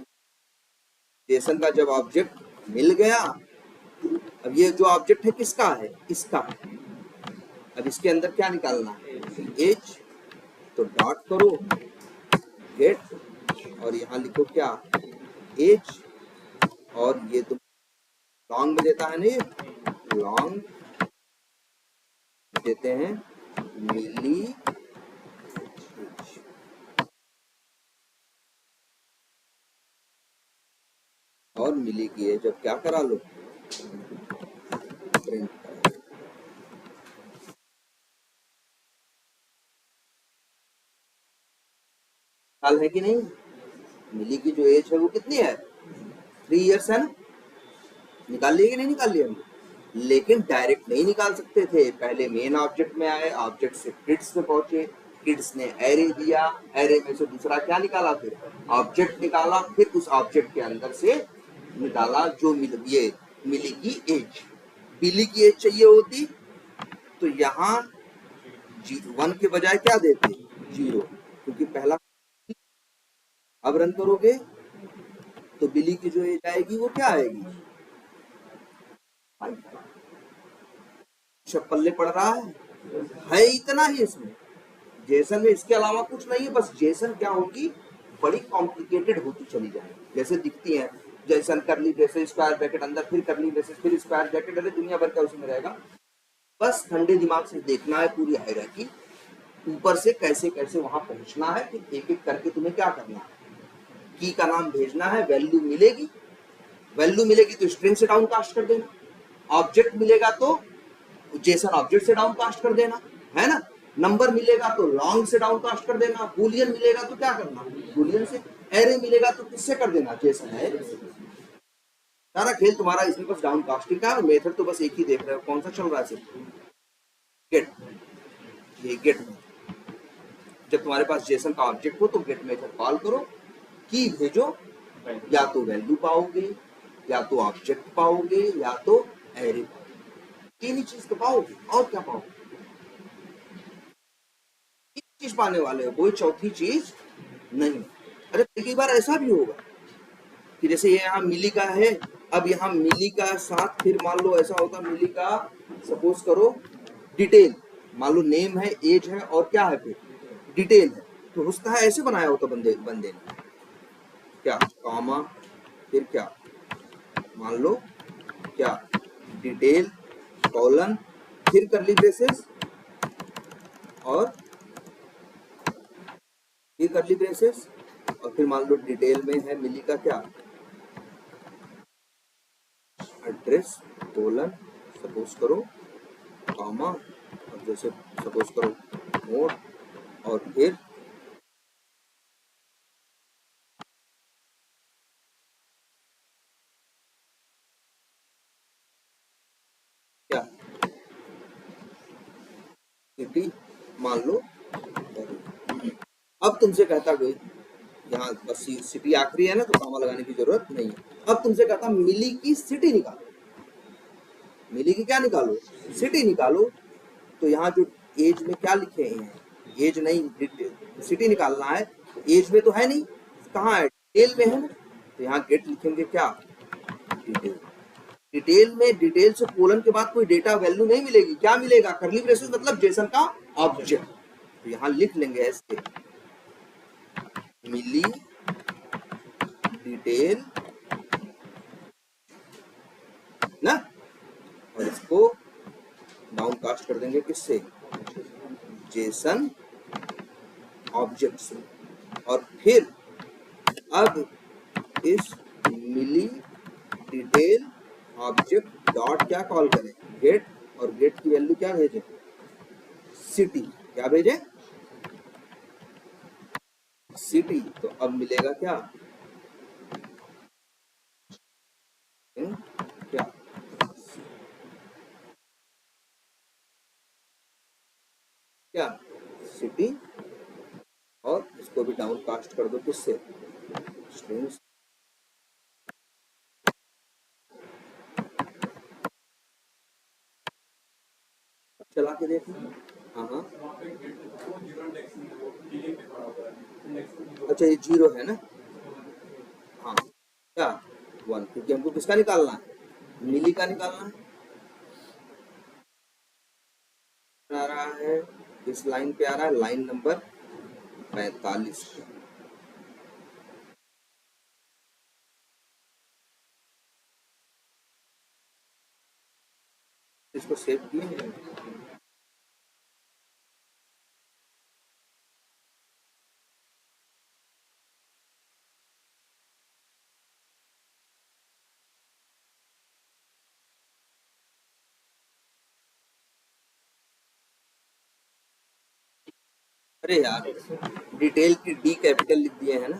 जेसन का जब ऑब्जेक्ट मिल गया, अब ये जो ऑब्जेक्ट है किसका है, इसका, अब इसके अंदर क्या निकालना है, एज, तो डॉट करो गेट, और यहाँ लिखो क्या, एज, और ये तो लॉन्ग में देता है ना, ये लॉन्ग देते हैं मिली एज, और मिली की एज, अब क्या करा लो, प्रिंट करा, साल है कि नहीं, मिली की जो एज है वो कितनी है, 3 इयर्स है ना, निकाल लिए कि नहीं निकाल लिए हम, लेकिन डायरेक्ट नहीं निकाल सकते थे, पहले मेन ऑब्जेक्ट में आए, ऑब्जेक्ट से किड्स में पहुंचे, किड्स ने एरे दिया, एरे में से दूसरा क्या निकाला, फिर ऑब्जेक्ट निकाला, फिर उस ऑब्जेक्ट के अंदर से निकाला जो ये मिली की एज, बिली की एज चाहिए होती तो यहाँ 1 के बजाय क्या देते, 0, क्योंकि पहला, अब रन करोगे तो बिली की जो एज आएगी वो क्या आएगी, पल्ले पड़ रहा है इतना ही इसमें, जेसन में इसके अलावा कुछ नहीं है, बस जेसन क्या होगी, बड़ी कॉम्प्लिकेटेड होती चली जाएगी, जैसे दिखती है, जेसन करली ब्रेसेस, स्क्वायर ब्रैकेट अंदर, फिर करली ब्रेसेस, फिर स्क्वायर ब्रैकेट, अरे दुनिया भर का उसमें रहेगा, बस ठंडे दिमाग से देखना है पूरी हायरार्की, ऊपर से कैसे कैसे वहां पहुंचना है, फिर एक एक करके तुम्हें क्या करना है, की का नाम भेजना है, वैल्यू मिलेगी तो स्ट्रिंग से डाउन कास्ट कर देना, ऑब्जेक्ट मिलेगा तो जेसन ऑब्जेक्ट से डाउन कास्ट कर देना, है ना, नंबर मिलेगा तो लॉन्ग से डाउन कास्ट कर देना, बूलियन मिलेगा तो क्या करना, बूलियन से, एरे मिलेगा तो किससे कर देना, जेसन एरे से। सारा खेल तुम्हारा इसमें बस डाउन कास्टिंग का, और मेथड तो बस एक ही देख रहे हो, कौन सा चल रहा है सिर्फ, गेट, ये गेट में जब तुम्हारे पास जेसन का ऑब्जेक्ट हो तो गेट मेथड कॉल करो, की भेजो, या तो वैल्यू पाओगे, या तो ऑब्जेक्ट पाओगे, या तो एरे पाओगे, तीन ही चीज तो पाओगे, और क्या पाओगे, तीन चीज पाने वाले हो, कोई चौथी चीज नहीं। अरे कई बार ऐसा भी होगा कि जैसे ये यहाँ मिली का है, अब यहाँ मिली का साथ फिर मान लो ऐसा होगा, मिली का सपोज करो डिटेल, मान लो नेम है, एज है, और क्या है फिर डिटेल है, तो उसका है ऐसे बनाया होता बंदे ने, क्या कॉमा, फिर क्या मान लो क्या डिटेल कॉलन, फिर करली ब्रेसेस, और फिर करली ब्रेसेस, और फिर मान लो डिटेल में है मिली का क्या एड्रेस कोलन, सपोज करो कॉमा, और जैसे सपोज करो मोड, और फिर क्या सिटी मान लो। अब तुमसे कहता कोई, यहाँ बस सिटी आखिरी है ना तो कॉमा लगाने की जरूरत नहीं है, अब तुमसे कहता मिली की सिटी निकालो, मिली की क्या निकालो, सिटी निकालो, तो यहाँ जो एज में क्या लिखे हैं, एज नहीं सिटी निकालना है, एज में तो है नहीं, कहाँ है, डिटेल में है ना, तो यहाँ गेट लिखेंगे क्या डिटेल, डिटेल में डिटेल से कोलन के बाद कोई डेटा वैल्यू नहीं मिलेगी, क्या मिलेगा, करली ब्रेसेस मतलब जेसन का ऑब्जेक्ट, तो यहाँ लिख लेंगे ऐसे मिली डिटेल ना, और इसको डाउन कास्ट कर देंगे किससे, जेसन ऑब्जेक्ट से, और फिर अब इस मिली डिटेल ऑब्जेक्ट डॉट क्या कॉल करें, गेट, और गेट की वैल्यू क्या भेजें, सिटी, क्या भेजें सिटी, तो अब मिलेगा क्या क्या क्या सिटी, और इसको भी डाउन कास्ट कर दो किससे, स्ट्रिंग, चला के देखना, हाँ हाँ, अच्छा ये जीरो है ना, हाँ क्या वन, क्योंकि हमको किसका निकालना है, मिली का निकालना है, आ रहा है इस लाइन पे, आ रहा है लाइन नंबर 45, इसको सेव किए, अरे यार डिटेल की डी कैपिटल लिख दिए है ना,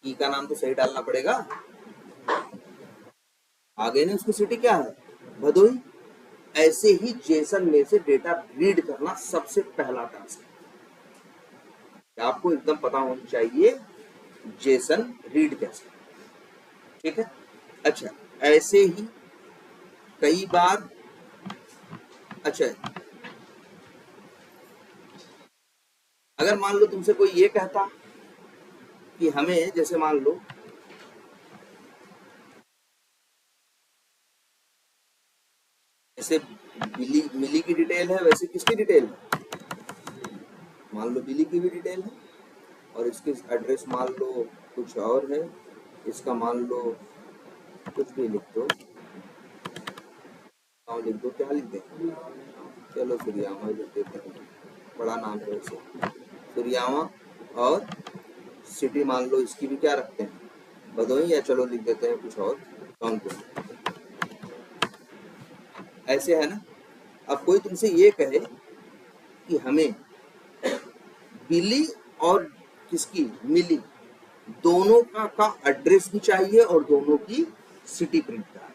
की का नाम तो सही डालना पड़ेगा, आगे ने उसकी सिटी क्या है भदोई, ऐसे ही जेसन में से डेटा रीड करना सबसे पहला टास्क है, आपको एकदम पता होना चाहिए जेसन रीड कैसे, ठीक है, अच्छा ऐसे ही कई बार, अच्छा अगर मान लो तुमसे कोई ये कहता कि हमें, जैसे मान लो जैसे मिली की डिटेल है, वैसे किसकी डिटेल है, मान लो बिली की भी डिटेल है, और इसकी एड्रेस मान लो कुछ और है, इसका मान लो कुछ भी लिख दो, और लिख दो, क्या लिख दें, चलो सूर्यामा लिख देते हैं, बड़ा नाम है वैसे, सूर्यामा। और सिटी मान लो इसकी भी क्या रखते हैं, भदोही, या चलो लिख देते हैं कुछ और, जौनपुर, ऐसे है ना। अब कोई तुमसे ये कहे कि हमें बिली और किसकी, मिली, दोनों का एड्रेस भी चाहिए और दोनों की सिटी प्रिंट करा।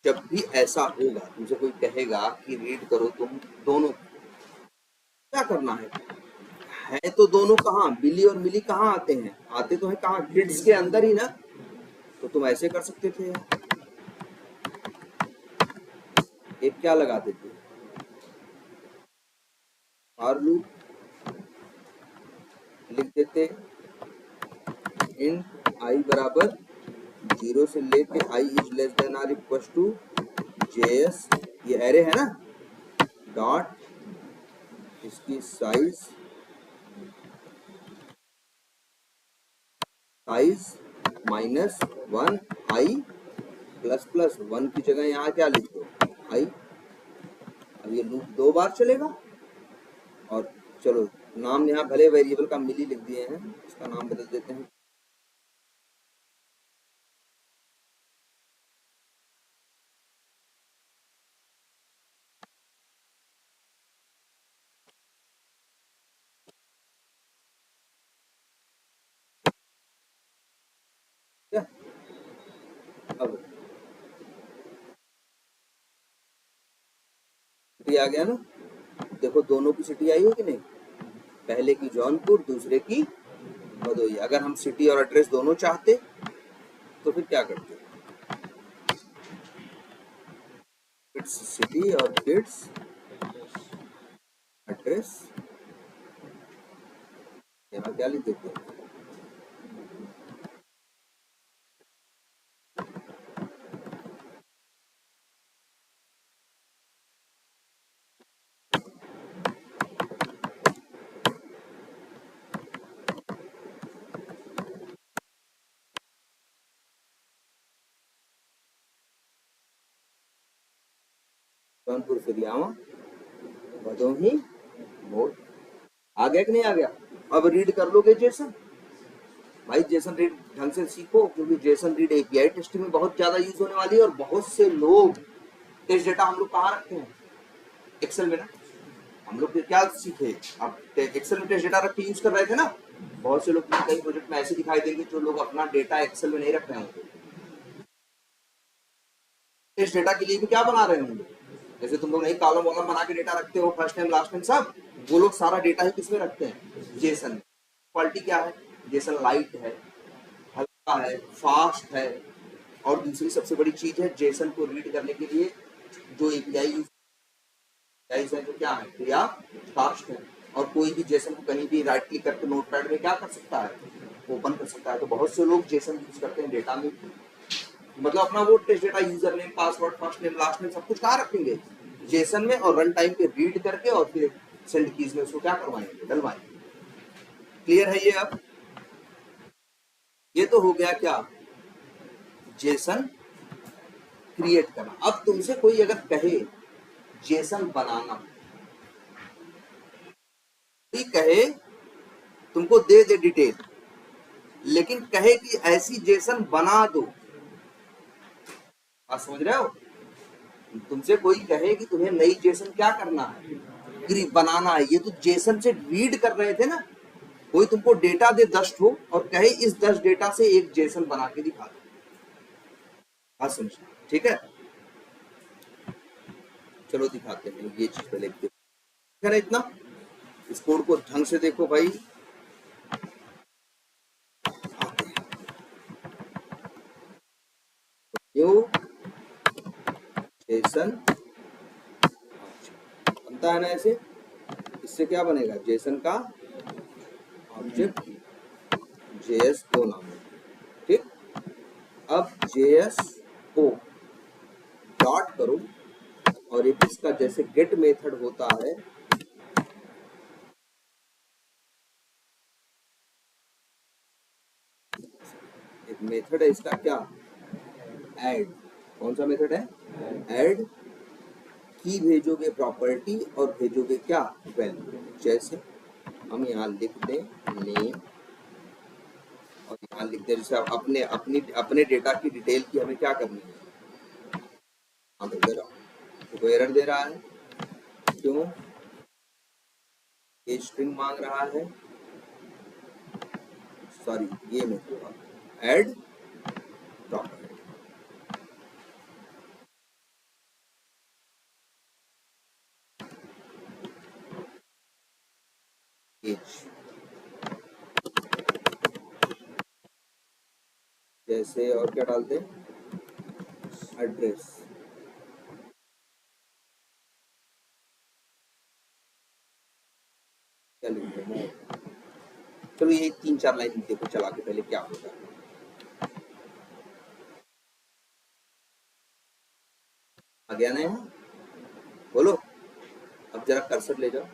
जब भी ऐसा होगा, तुमसे कोई कहेगा कि रीड करो तुम दोनों, क्या करना है तो दोनों कहाँ, बिली और मिली कहाँ आते हैं, आते तो है कहाँ, किड्स के अंदर ही ना। तो तुम ऐसे कर सकते थे यार, एक क्या लगाते थे, फॉर लूप लिख देते, इन आई बराबर 0 से लेके i is less than or equal to JS, ये एरे है ना, डॉट इसकी size minus 1 i plus plus 1 की जगह यहाँ क्या लिख दो, आई। अब ये लूप 2 बार चलेगा, और चलो नाम यहाँ भले वेरिएबल का मिली लिख दिए हैं, इसका नाम बदल देते हैं, क्या। अब सिटी आ गया ना, देखो दोनों की सिटी आई है कि नहीं, पहले की जौनपुर, दूसरे की भदोही। अगर हम सिटी और एड्रेस दोनों चाहते तो फिर क्या करते, किड्स सिटी और किड्स एड्रेस, यहाँ क्या लिख देते हैं, जौनपुर सूर्यामा भदोही मोड़। आ गया कि नहीं आ गया। अब रीड कर लोगे जेसन, भाई जेसन रीड ढंग से सीखो, क्योंकि जेसन रीड एपीआई टेस्टिंग में बहुत ज्यादा यूज होने वाली है, और बहुत से लोग टेस्ट डेटा हम लोग कहाँ रखते हैं, एक्सेल में ना। हम लोग क्या सीखे, अब एक्सेल में टेस्ट डेटा रख के यूज कर रहे थे ना, बहुत से लोग कई प्रोजेक्ट में ऐसे दिखाई देंगे जो लोग अपना डेटा एक्सेल में नहीं रख रहे होंगे, टेस्ट डेटा के लिए भी क्या बना रहे होंगे, जैसे तुम लोग नहीं कॉलम वॉलम बना के डेटा रखते हो, फर्स्ट टाइम लास्ट टाइम सब, वो लोग सारा डेटा ही किसमें रखते हैं, जेसन में। क्वालिटी क्या है, जेसन लाइट है, हल्का है, फास्ट है, और दूसरी सबसे बड़ी चीज है, जेसन को रीड करने के लिए जो एपीआई यूज है जो क्या है, क्रिया फास्ट है, और कोई भी जेसन को कहीं भी राइट क्लिक करके नोटपैड में क्या कर सकता है, ओपन कर सकता है। तो बहुत से लोग जेसन यूज करते हैं डेटा में, मतलब अपना वो test data, user name, password, first name, last name, सब कुछ कहाँ रखेंगे, जेसन में, और रन टाइम पे रीड करके और फिर सेंड कीज में उसको क्या करवाएंगे, डलवाएंगे। क्लियर है ये। अब ये तो हो गया क्या, जेसन क्रिएट करना। अब तुमसे कोई अगर कहे जेसन बनाना, कोई कहे तुमको दे दे डिटेल, लेकिन कहे कि ऐसी जेसन बना दो, आप समझ रहे हो, तुमसे कोई कहे कि तुम्हें नई जेसन क्या करना है, बनाना है, ये तो जेसन से रीड कर रहे थे ना। कोई तुमको डेटा दे 10 ठो और कहे इस 10 डेटा से एक जेसन बना के दिखा दो, बात समझ, ठीक है। चलो दिखाते हैं, ये चीज पहले देखो इतना, इस कोड को ढंग से देखो भाई। न्यू जेसन बनता है ना ऐसे, इससे क्या बनेगा, जेसन का ऑब्जेक्ट जेएस ओ नाम है, ठीक। अब जेएस ओ डॉट करो, और एक इसका जैसे गेट मेथड होता है, मेथड है इसका क्या, ऐड। कौन सा मेथड है, ऐड। की भेजोगे प्रॉपर्टी और भेजोगे क्या, वैल्यू। जैसे हम यहाँ लिख दें नेम और यहाँ लिख दें, जैसे अपने डेटा की डिटेल की हमें क्या करनी है, हाँ दे रहा हूँ, देखो एरर दे रहा है, क्यों, ये स्ट्रिंग मांग रहा है, सॉरी ये मेथड ऐड प्रॉपर्टी। जैसे और क्या डालते हैं, एड्रेस, क्या लिखते हैं, चलो ये 3-4 लाइन देखो चला के पहले क्या होता है। आ गया ना यहाँ, बोलो, अब जरा कर्सर ले जाओ,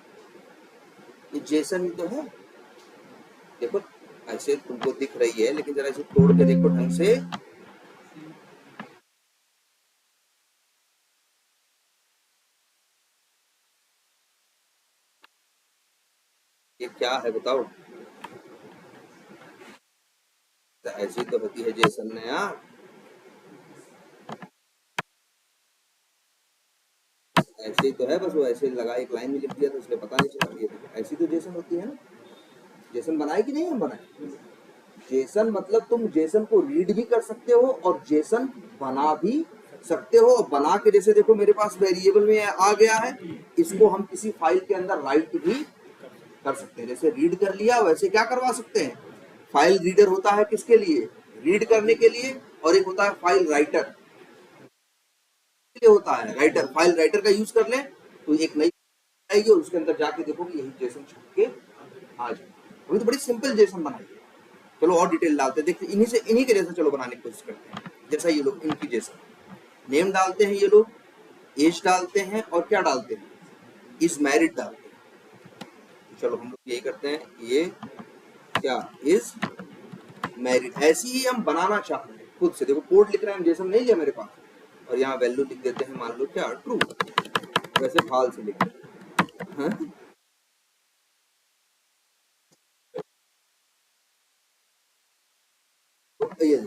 ये जेसन ही तो है, देखो ऐसे तुमको दिख रही है लेकिन जरा इसे तोड़ के देखो ढंग से, ये क्या है बताओ, तो ऐसी तो होती है जेसन ने यार, ऐसे ही तो है, बस वो ऐसे लगा एक लाइन में लिख दिया तो इसलिए पता नहीं चला, ये ऐसी तो जेसन होती है ना। जेसन बनाए कि नहीं हम बनाए, जेसन मतलब तुम जेसन को रीड भी कर सकते हो और जेसन बना भी सकते हो, और बना के जैसे देखो मेरे पास वेरिएबल में आ गया है, इसको हम किसी फाइल के अंदर राइट भी कर सकते हैं, जैसे रीड कर लिया वैसे क्या करवा सकते हैं, फाइल रीडर होता है किसके लिए, रीड करने के लिए, और एक होता है फाइल राइटर, लिए होता है राइटर, फाइल राइटर का यूज कर लें तो एक नई आएगी और उसके अंदर जाके देखोगे यही जेसन छप के आ जाए। अभी तो बड़ी सिंपल जेसन बनाई है, चलो और डिटेल डालते हैं, देखते इन्हीं के जैसा चलो बनाने की कोशिश करते हैं, जैसा ये लोग इनकी जैसा नेम डालते हैं, ये लोग एज डालते हैं और क्या डालते हैं, इज मैरिड डालते हैं। चलो हम लोग यही करते हैं, ये क्या इज मैरिड, ऐसी ही हम बनाना चाहते हैं खुद से, देखो कोड लिख रहे हैं, हम जेसन नहीं लिया मेरे पास, और यहाँ वैल्यू लिख देते हैं, मान लो क्या ट्रू, वैसे फाल से लिख देते हैं, तो ये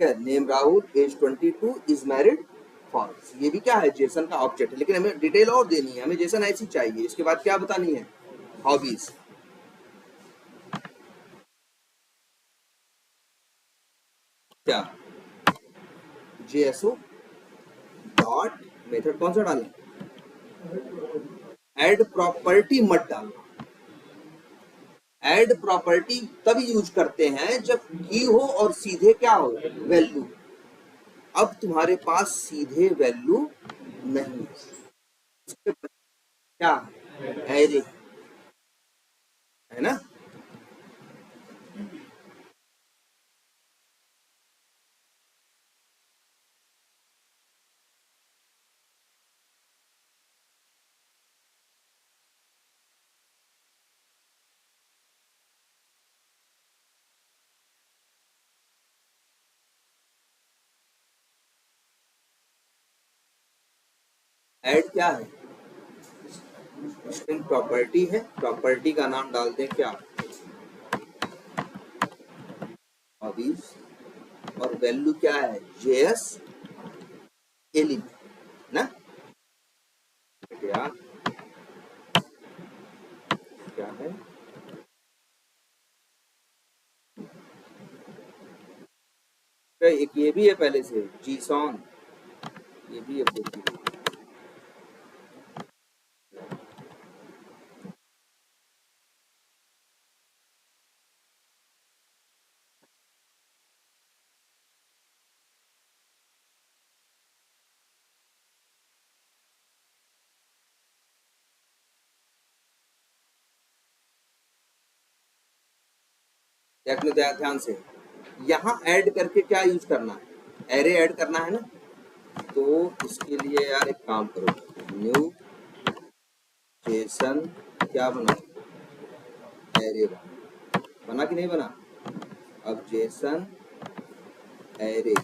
क्या, name Rahul, age 22, is married, false, ये भी क्या है जेसन का ऑब्जेक्ट है, लेकिन हमें डिटेल और देनी है, हमें जेसन ऐसी चाहिए, इसके बाद क्या बतानी है, हॉबीज, क्या जेएसओ डॉट मेथड कौन सा डालें, ऐड प्रॉपर्टी मत डालना, ऐड प्रॉपर्टी तब यूज करते हैं जब की हो और सीधे क्या हो, वैल्यू, अब तुम्हारे पास सीधे वैल्यू नहीं, क्या एरे है ना, ऐड क्या है, स्ट्रिंग प्रॉपर्टी है, प्रॉपर्टी का नाम डाल दें क्या, हॉबीज, और वैल्यू क्या है, जेएस एलिमेंट ना, क्या क्या है, तो एक ये भी है पहले से जीसॉन, ये भी है देखो ध्यान से, यहाँ ऐड करके क्या यूज करना है, एरे ऐड करना है ना, तो इसके लिए यार एक काम करो, न्यू जेसन क्या बना, एरे बना कि नहीं बना। अब जेसन एरे,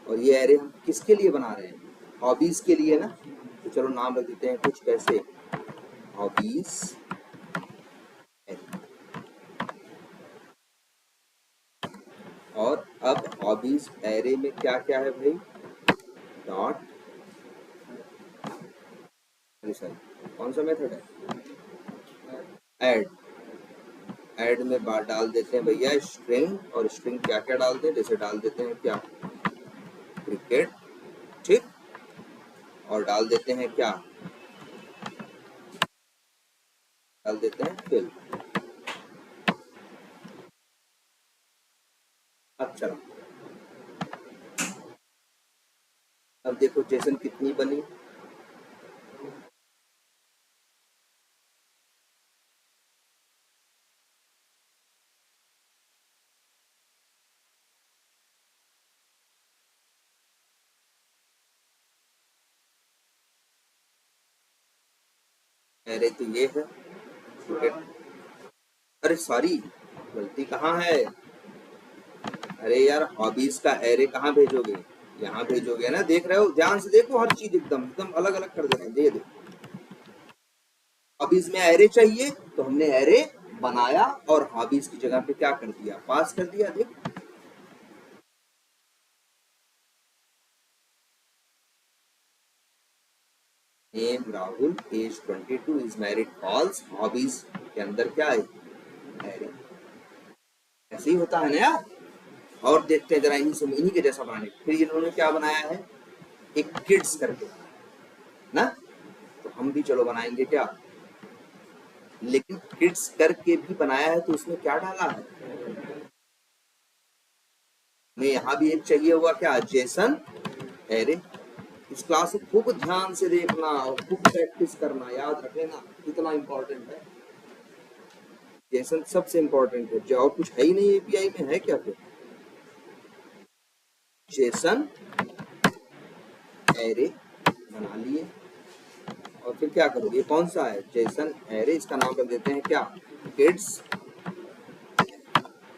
और ये एरे हम किसके लिए बना रहे हैं, हॉबीज के लिए ना, तो चलो नाम रख देते हैं कुछ कैसे, हॉबीज एरे। और अब हॉबीज एरे में क्या क्या है भाई, डॉट, सॉरी कौन सा मेथड है, ऐड। ऐड में बात डाल देते हैं भैया स्ट्रिंग, और स्ट्रिंग क्या क्या डालते हैं, जैसे डाल देते हैं क्या, क्रिकेट, ठीक, और डाल देते हैं क्या, डाल देते हैं फिल। अच्छा, अब देखो जेसन कितनी बनी, एरे तो ये है, क्रिकेट, अरे सॉरी गलती कहाँ है, अरे यार हॉबीज का एरे कहाँ भेजोगे, यहाँ भेजोगे ना, देख रहे हो, ध्यान से देखो, हर चीज एकदम एकदम अलग अलग कर देना, ये देखो हॉबीज में एरे चाहिए, तो हमने एरे बनाया और हॉबीज की जगह पे क्या कर दिया, पास कर दिया, देखो name Rahul, age 22, is married, false, hobbies के अंदर क्या है, एरे। ऐसे ही होता है ना यार। और देखते हैं जरा इन्हीं के जैसा बनाने, फिर इन्होंने क्या बनाया है, एक किड्स करके ना, तो हम भी चलो बनाएंगे क्या, लेकिन किड्स करके भी बनाया है तो उसमें क्या डाला है, हमें यहाँ भी एक चाहिए हुआ क्या, जेसन एरे। इस क्लास को खूब ध्यान से देखना और खूब प्रैक्टिस करना, याद रख लेना कितना इंपॉर्टेंट है, जेसन सबसे इंपॉर्टेंट है, जो और कुछ है ही नहीं एपीआई में, है क्या फिर, जेसन एरे बना लिए, और फिर क्या करोगे, ये कौन सा है, जेसन एरे, इसका नाम रख देते हैं क्या, किड्स,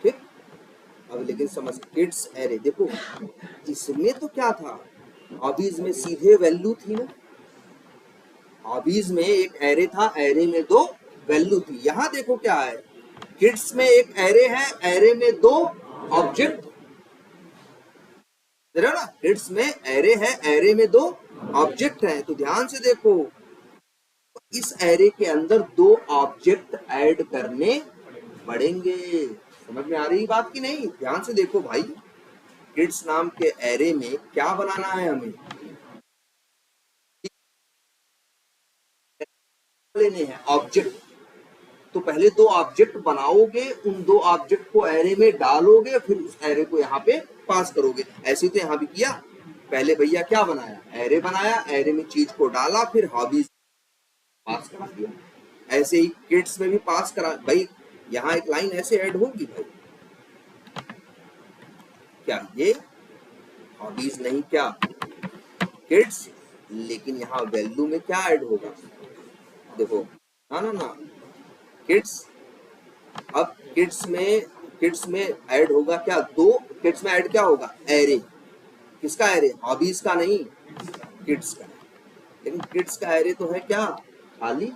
ठीक। अब लेकिन समझ, किड्स एरे, देखो इसमें तो क्या था, हॉबीज में सीधे वैल्यू थी ना, हॉबीज में एक एरे था, एरे में दो वैल्यू थी, यहाँ देखो क्या है, किड्स में एक एरे है, एरे में दो ऑब्जेक्ट, ना, किड्स में एरे है, एरे में दो ऑब्जेक्ट है, तो ध्यान से देखो, इस एरे के अंदर दो ऑब्जेक्ट ऐड करने पड़ेंगे, समझ में आ रही बात की नहीं, ध्यान से देखो भाई, किड्स नाम के एरे में क्या बनाना है हमें, लेने हैं ऑब्जेक्ट, तो पहले दो ऑब्जेक्ट बनाओगे, उन दो ऑब्जेक्ट को एरे में डालोगे, फिर उस एरे को यहाँ पे पास करोगे, ऐसे तो यहाँ भी किया, पहले भैया क्या बनाया, एरे बनाया, एरे में चीज को डाला, फिर हॉबीज पास करा दिया, ऐसे ही किड्स में भी पास करा भाई, यहाँ एक लाइन ऐसे ऐड होगी भाई, क्या ये हॉबीज नहीं क्या, किड्स, लेकिन यहाँ वैल्यू में क्या ऐड होगा, देखो ना ना ना, किड्स, अब किड्स में ऐड होगा क्या, दो, किड्स में ऐड क्या होगा, एरे, किसका एरे, हॉबीज का नहीं, किड्स का, लेकिन किड्स का एरे तो है क्या, खाली,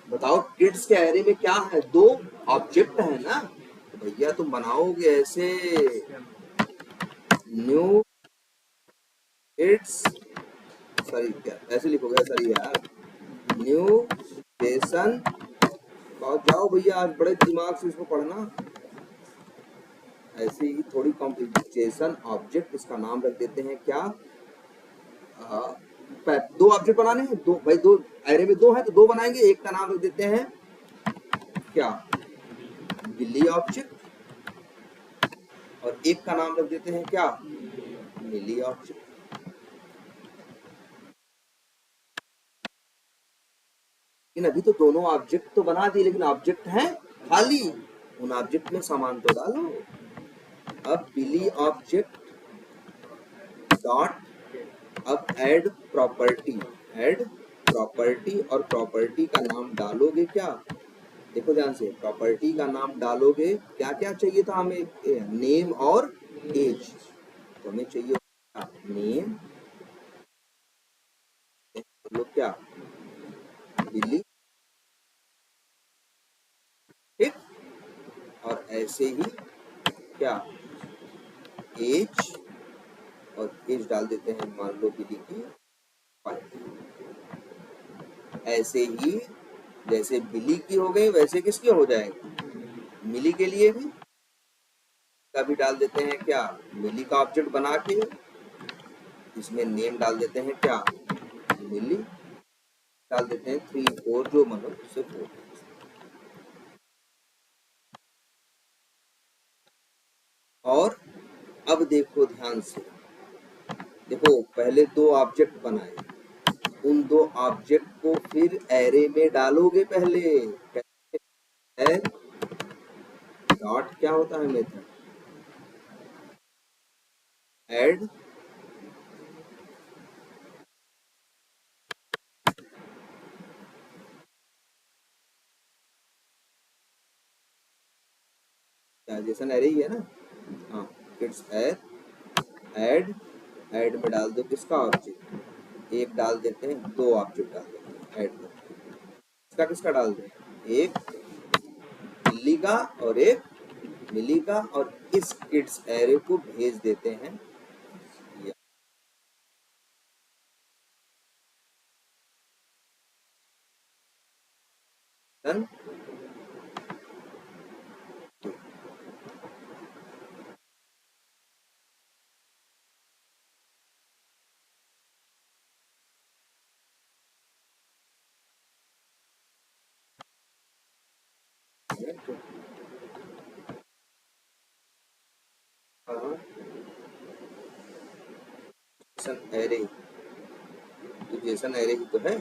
बताओ किड्स के एरे में क्या है, दो ऑब्जेक्ट है ना, तो भैया तुम बनाओगे ऐसे, न्यू किड्स, सॉरी क्या ऐसे लिखोगे, सॉरी यार, न्यू जेसन, जाओ भैया आज बड़े दिमाग से इसको पढ़ना, ऐसे ही थोड़ी कॉम्प्लिकेशन ऑब्जेक्ट, इसका नाम रख देते हैं क्या, दो ऑब्जेक्ट बनाने हैं, दो भाई, दो एरे में दो है तो दो बनाएंगे, एक का नाम रख देते हैं क्या, बिल्ली ऑब्जेक्ट, और एक का नाम रख देते हैं क्या, मिली ऑब्जेक्ट, लेकिन अभी तो दोनों ऑब्जेक्ट तो बना दिए, लेकिन ऑब्जेक्ट है खाली, उन ऑब्जेक्ट में सामान तो डालो, अब बिली ऑब्जेक्ट डॉट, अब ऐड प्रॉपर्टी, ऐड प्रॉपर्टी और प्रॉपर्टी का नाम डालोगे क्या, देखो ध्यान से, प्रॉपर्टी का नाम डालोगे, क्या क्या चाहिए था हमें, नेम और एज, तो हमें चाहिए नेम, लोग क्या, बिली, ठीक, और ऐसे ही क्या, एज, और एज डाल देते हैं मान लो बिली की 5, ऐसे ही जैसे बिली की हो गई वैसे किसकी हो जाएगी, मिली के लिए भी का भी डाल देते हैं क्या, मिली का ऑब्जेक्ट बना के इसमें नेम डाल देते हैं क्या, मिली, डाल देते हैं 3 4 जो मतलब उससे 4, और अब देखो ध्यान से, देखो पहले 2 ऑब्जेक्ट बनाए, उन 2 ऑब्जेक्ट को फिर एरे में डालोगे पहले, डॉट क्या होता है मेथड, ऐड, जैसन एरे ही है ना, हाँ, किड्स ऐड, ऐड में डाल दो किसका ऑब्जेक्ट, एक डाल देते हैं, 2 ऑब्जेक्ट डाल देते हैं ऐड में, किसका किसका डाल दें, एक बिल्ली का और एक मिली का, और इस किड्स एरे को भेज देते हैं, डन, जेसन एरे, तो जेसन एरे ही तो है,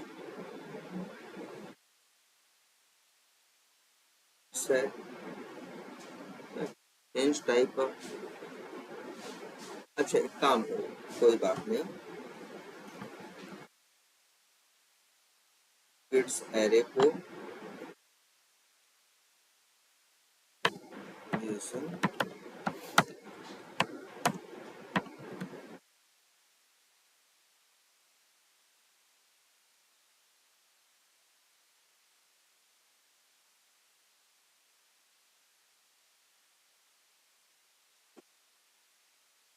चेंज टाइप ऑफ, अच्छा एक काम करो, कोई बात नहीं, किड्स एरे को जेसन,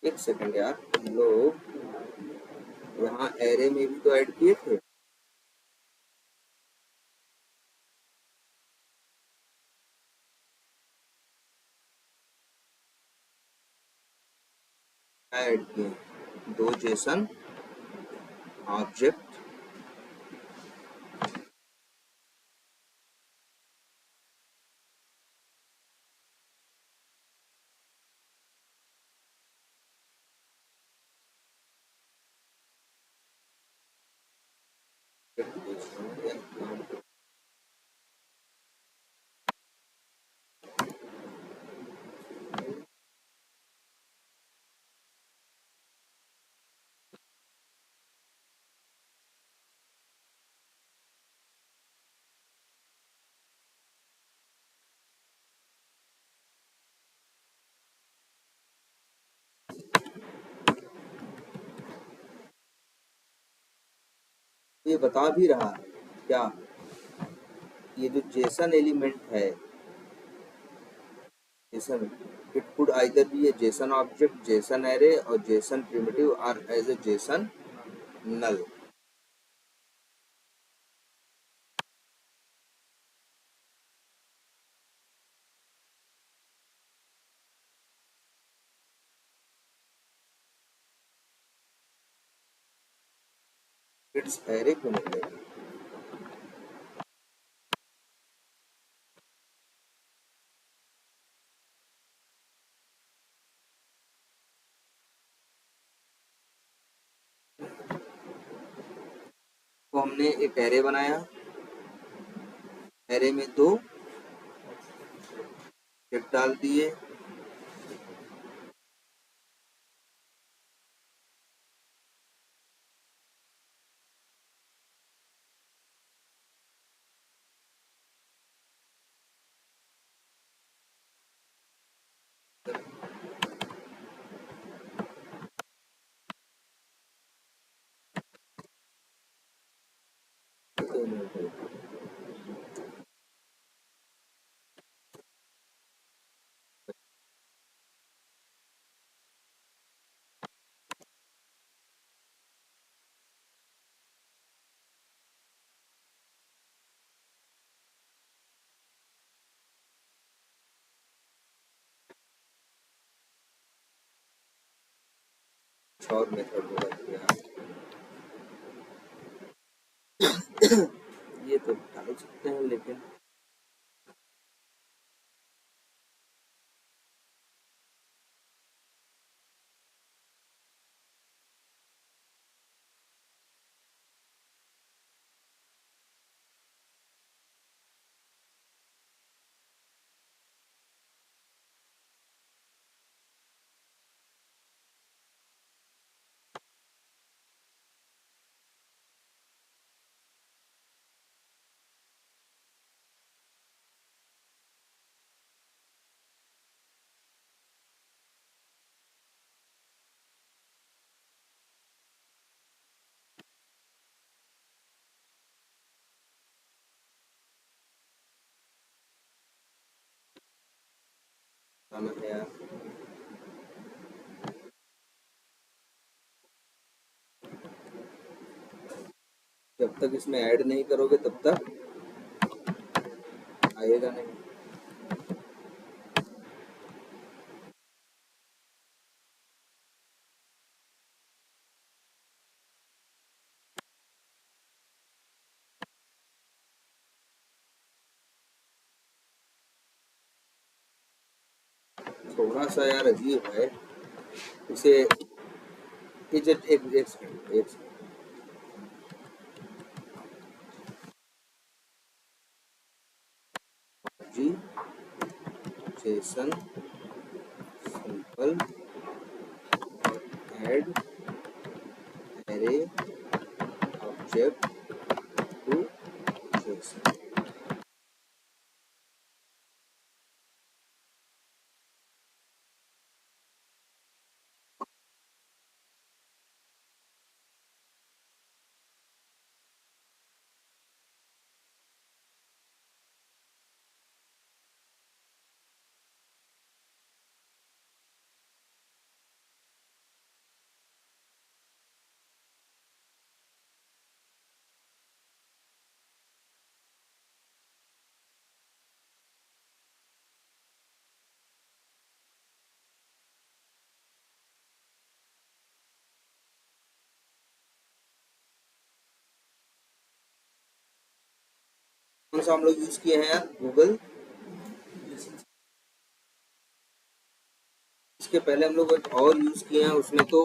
एक सेकंड यार, हम लोग यहाँ एरे में भी तो ऐड किए थे, ऐड किए 2 जेसन ऑब्जेक्ट, ये बता भी रहा है क्या, ये जो जेसन एलिमेंट है, JSON, it could either be a JSON object, JSON array और जेसन प्रिमिटिव, और as a JSON null, kids array को मिलेगा, तो हमने एक एरे बनाया, एरे में 2 ऑब्जेक्ट डाल दिए, कुछ और मेथड होगा क्या? ये तो डाल सकते हैं लेकिन आना है यार। जब तक इसमें ऐड नहीं करोगे तब तक आएगा नहीं। थोड़ा सा यार अजीब है इसे। एक सेकंड, एक सेकंड। जी, JSON simple add array object to JSON. कौन सा हम लोग यूज किए हैं यार? गूगल। इसके पहले हम लोग एक और यूज किए हैं, उसमें तो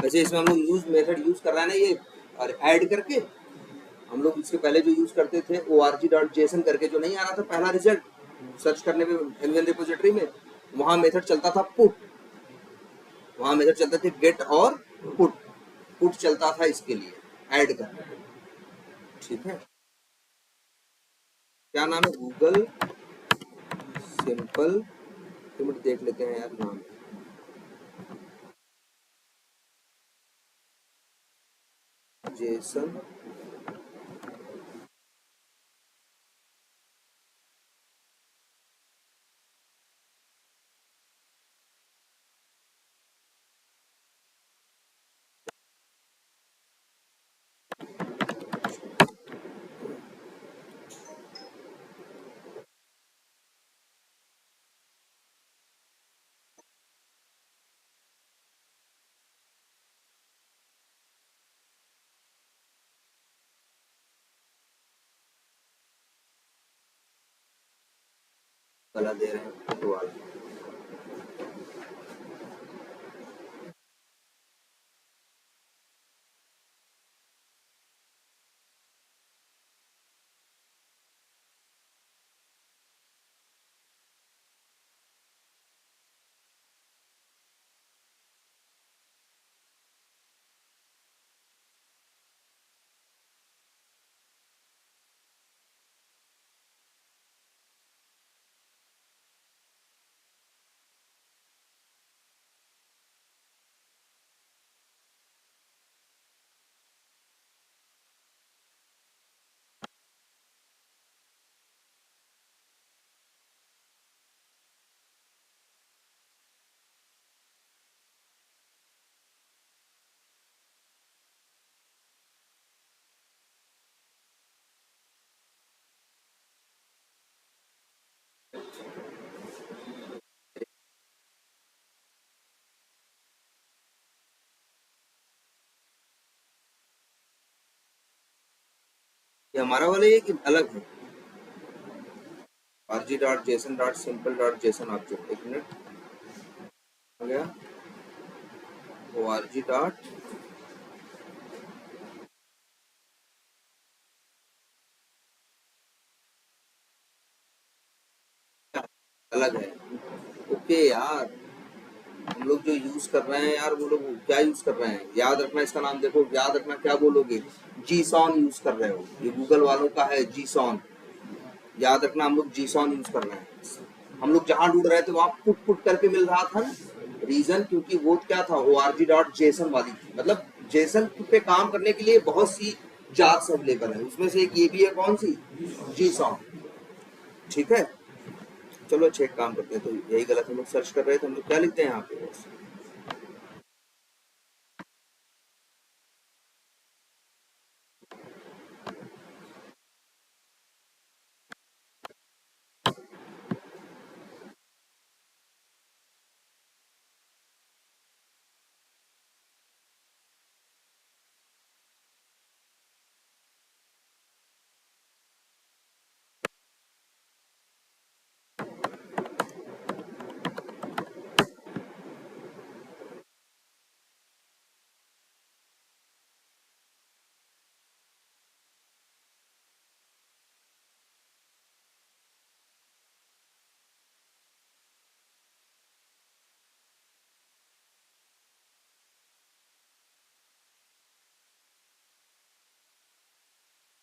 वैसे इसमें हम लोग यूज मेथड यूज कर रहे हैं ना ये, और ऐड करके हम लोग इसके पहले जो यूज करते थे org.json करके, जो नहीं आ रहा था पहला रिजल्ट सर्च करने में एमवीएन रिपोजिटरी में, वहां मेथड चलता था पुट। वहां मेथड चलते थे गेट और पुट। पुट चलता था इसके लिए ऐड करना। ठीक है, क्या नाम है? Google simple. एक मिनट देख लेते हैं यार नाम। जेसन वाला दे रहे हैं, पुट वाला। ये हमारा वाला है कि अलग है? RG dot JSON dot simple dot JSON object, एक मिनट, हो गया। ओ आरजी डॉट अलग है। ओके यार, हम लोग जो यूज कर रहे हैं यार, वो लोग क्या यूज कर रहे हैं, याद रखना इसका नाम, देखो याद रखना क्या बोलोगे, जीसॉन यूज कर रहे हो, ये गूगल वालों का है जीसॉन। याद रखना हम लोग जीसॉन यूज कर रहे हैं। हम लोग जहां ढूंढ रहे थे वहां पुट पुट करके मिल रहा था ना, रीजन क्योंकि वो क्या था, O R G dot JSON वाली थी, मतलब जेसन पे काम करने के लिए बहुत सी जार्स अवेलेबल है, उसमें से एक ये भी है, कौन सी, जीसॉन। ठीक है, चलो अच्छे एक काम करते हैं, तो यही गलत हम लोग सर्च कर रहे थे, हम लोग क्या लिखते हैं यहाँ पे,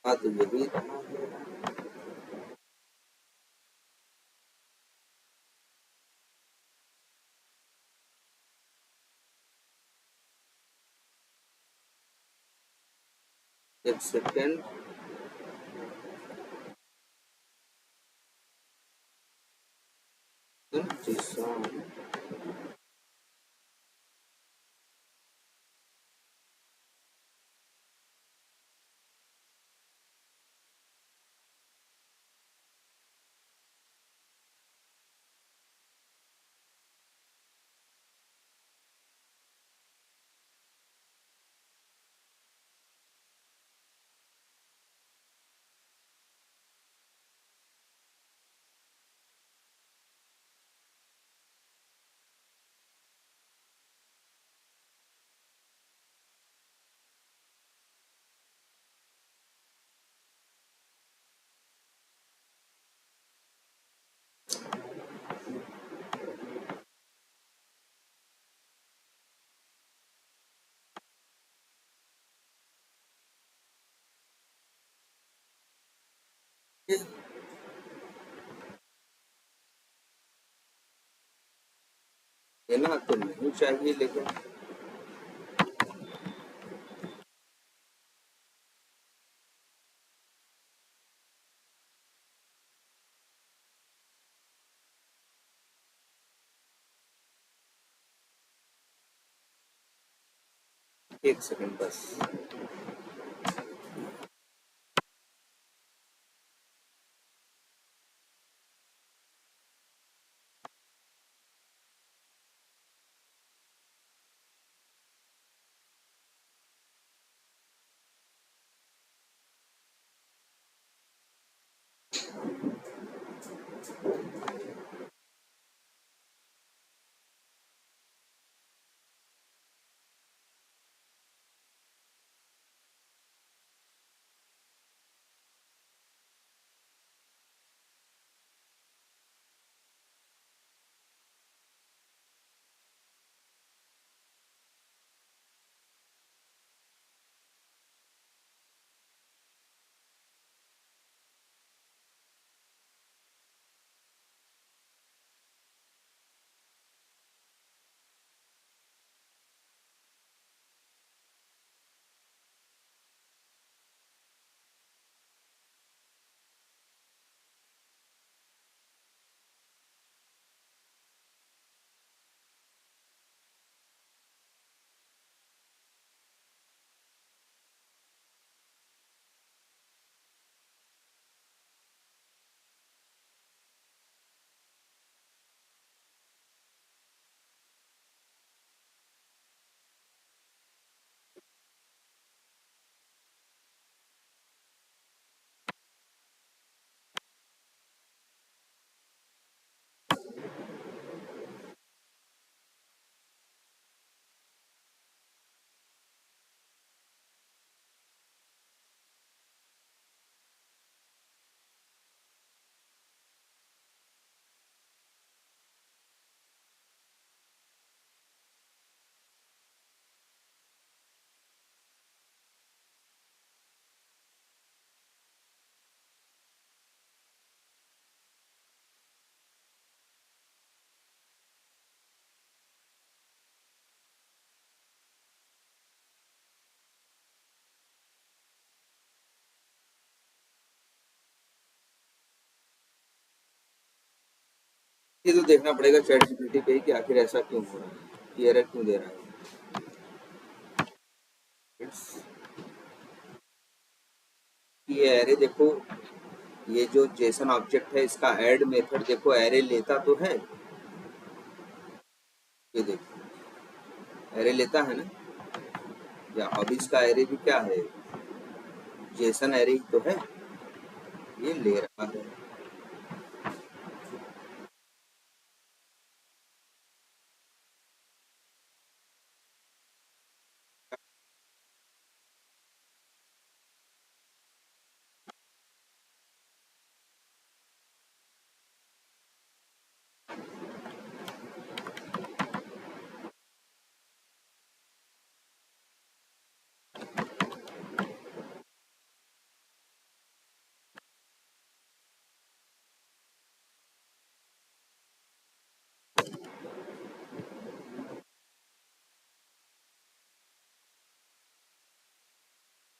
हाँ तो ये भी एक सेकेंड, जीसॉन, देना तो नहीं चाहिए लेकिन, एक सेकंड बस। ये तो देखना पड़ेगा चैट जीपीटी पे ही कि आखिर ऐसा क्यों हो रहा है, कि एरर क्यों दे रहा है। It's- ये एरे देखो, ये जो जेसन ऑब्जेक्ट है इसका ऐड मेथड देखो एरे लेता तो है, ये देखो एरे लेता है ना, या अब इसका एरे भी क्या है, जेसन एरे ही तो है, ये ले रहा है।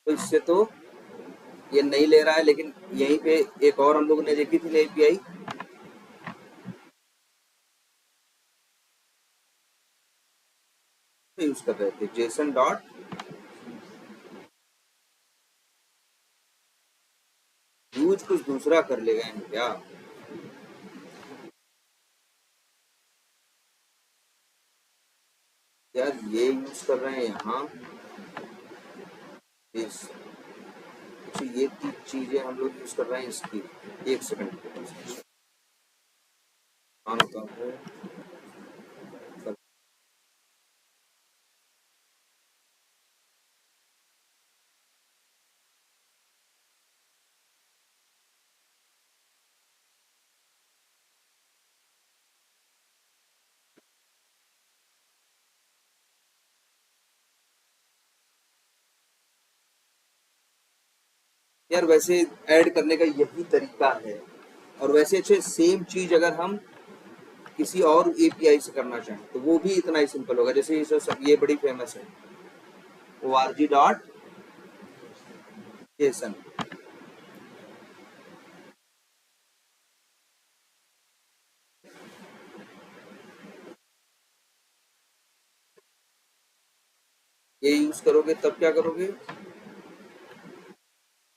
तो इससे तो ये नहीं ले रहा है, लेकिन यहीं पे एक और हम लोग ने देखी थी एपीआई, यूज कर रहे थे जेसन डॉट यूज, कुछ दूसरा कर ले गए हैं क्या, यार ये यूज कर रहे हैं यहाँ, इस अच्छा ये तीन चीजें हम लोग यूज कर रहे हैं इसकी, एक सेकंड ऑन होता है। यार वैसे ऐड करने का यही तरीका है, और वैसे अच्छे सेम चीज अगर हम किसी और एपीआई से करना चाहें तो वो भी इतना ही सिंपल होगा, जैसे ये बड़ी फेमस है org.json, ये यूज करोगे तब क्या करोगे,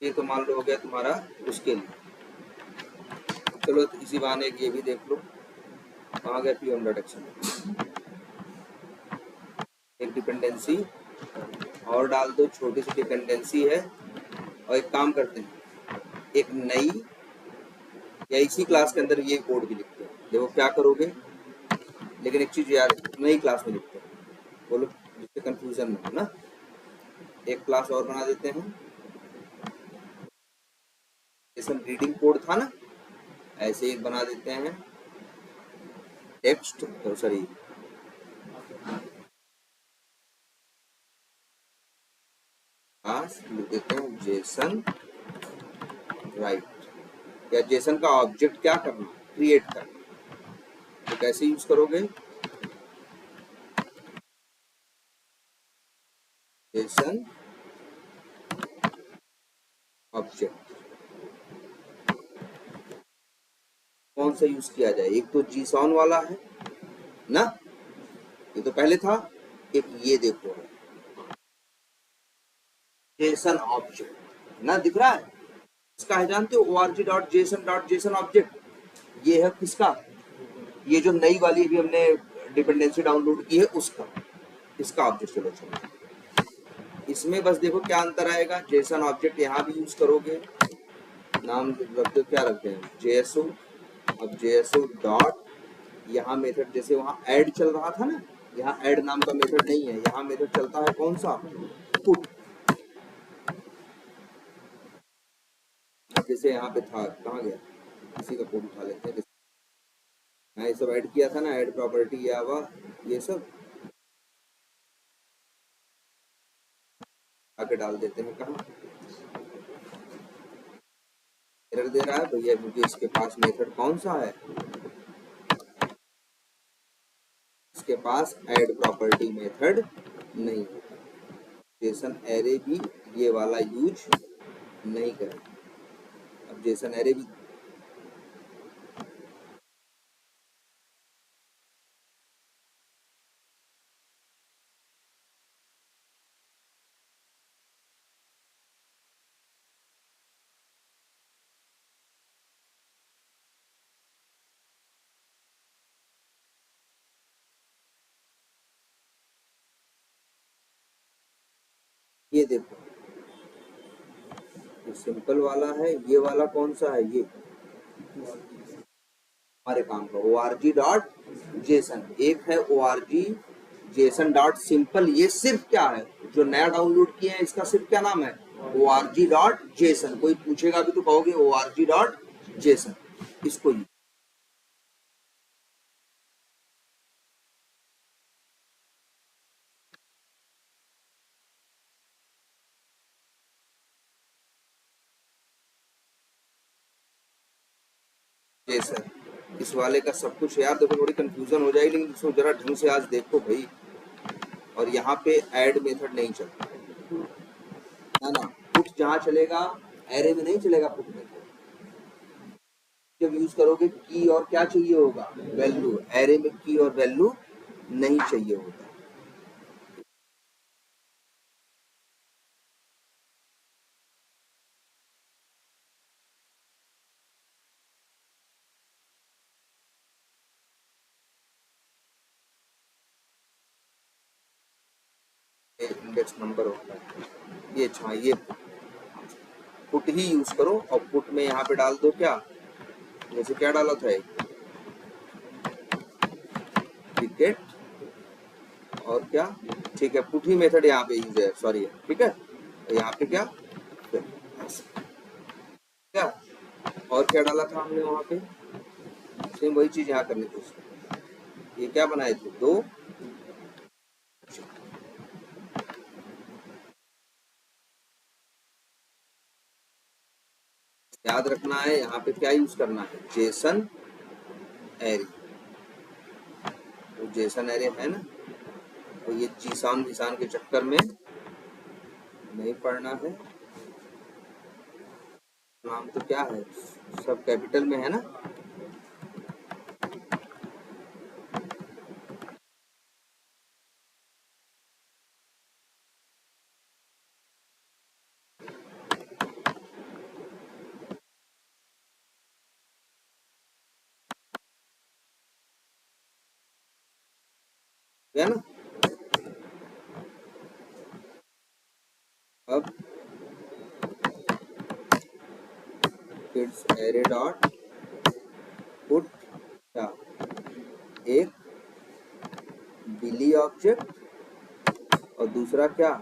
ये तो मान लो हो गया तुम्हारा उसके लिए, चलो तो इसी बहाने ये भी देख लो, कहाँ गया पी डॉट एक्शन, एक डिपेंडेंसी और डाल दो, छोटी सी डिपेंडेंसी है, और एक काम करते हैं एक नई या इसी क्लास के अंदर ये कोड भी लिखते हैं, देखो क्या करोगे, लेकिन एक चीज यार नई क्लास में लिखते हैं, बोलो जिससे कंफ्यूजन ना हो ना, एक क्लास और बना देते हैं, जैसे रीडिंग कोड था ना ऐसे एक बना देते हैं, टेक्स्ट तो सॉरी क्लास लिख देते हैं जेसन राइट, या जेसन का ऑब्जेक्ट क्या करना, क्रिएट करना, तो कैसे यूज करोगे, जेसन ऑब्जेक्ट, कौन सा यूज किया जाए, एक तो जीसॉन वाला है ना, ये तो पहले था, एक ये देखो जेसन ऑब्जेक्ट ना दिख रहा है, इसका है जानते हो org.json.json ऑब्जेक्ट, ये है किसका, ये जो नई वाली भी हमने डिपेंडेंसी डाउनलोड की है उसका, इसका ऑब्जेक्ट, चलो चलो इसमें बस देखो क्या अंतर आएगा, जेसन ऑब्जेक्ट यहाँ भी यूज करोगे, नाम रख दो, क्या रखते हैं जेएसओ, अब जेएसओ डॉट, यहाँ मेथड जैसे वहाँ ऐड चल रहा था ना, यहाँ ऐड नाम का मेथड नहीं है, यहाँ मेथड चलता है कौन सा, पुट, जैसे यहाँ पे था, कहाँ गया, किसी का कोड उठा लेते हैं, यहाँ ये सब ऐड किया था ना, ऐड प्रॉपर्टी या ये सब आके डाल देते हैं, कहाँ एरर दे रहा है भैया, क्योंकि इसके पास मेथड कौन सा है, इसके पास ऐड प्रॉपर्टी मेथड नहीं होता, जेसन एरे भी ये वाला यूज नहीं करें, अब जेसन एरे भी ये देखो, ये सिंपल वाला है, ये वाला कौन सा है, ये हमारे काम का O R G dot JSON. एक है O R G JSON dot simple, ये सिर्फ क्या है, जो नया डाउनलोड किया है इसका सिर्फ क्या नाम है, O R G dot JSON. कोई पूछेगा भी तो कहोगे O R G dot JSON, इसको ही। जेसन इस वाले का सब कुछ है यार। देखो थोड़ी कंफ्यूजन हो जाएगी, लेकिन इसको जरा ढंग से आज देखो भाई। और यहाँ पे ऐड मेथड नहीं चलता है ना, पुट जहाँ चलेगा एरे में नहीं चलेगा पुट मेथड। जब यूज करोगे की और क्या चाहिए होगा, वैल्यू। एरे में की और वैल्यू नहीं चाहिए होता। इंडेक्स नंबर होता है ये, अच्छा ये पुट ही यूज करो। और पुट में यहाँ पे डाल दो क्या, जैसे क्या डाला था, टिकट और क्या, ठीक है, पुट ही मेथड यहाँ पे यूज है, सॉरी, ठीक है। तो यहाँ पे क्या, फिर ऐसे क्या, और क्या डाला था हमने वहाँ पे, सेम वही चीज यहाँ करनी थी उसको। ये क्या बनाए थे, दो, याद रखना है यहाँ पे क्या यूज करना है, जेसन एरे। तो जेसन एरे है ना, तो ये जीसान निशान के चक्कर में नहीं पढ़ना है। नाम तो क्या है, सब कैपिटल में है ना। है ना। अब किड्स एरे डॉट पुट क्या, एक बिली ऑब्जेक्ट और दूसरा क्या,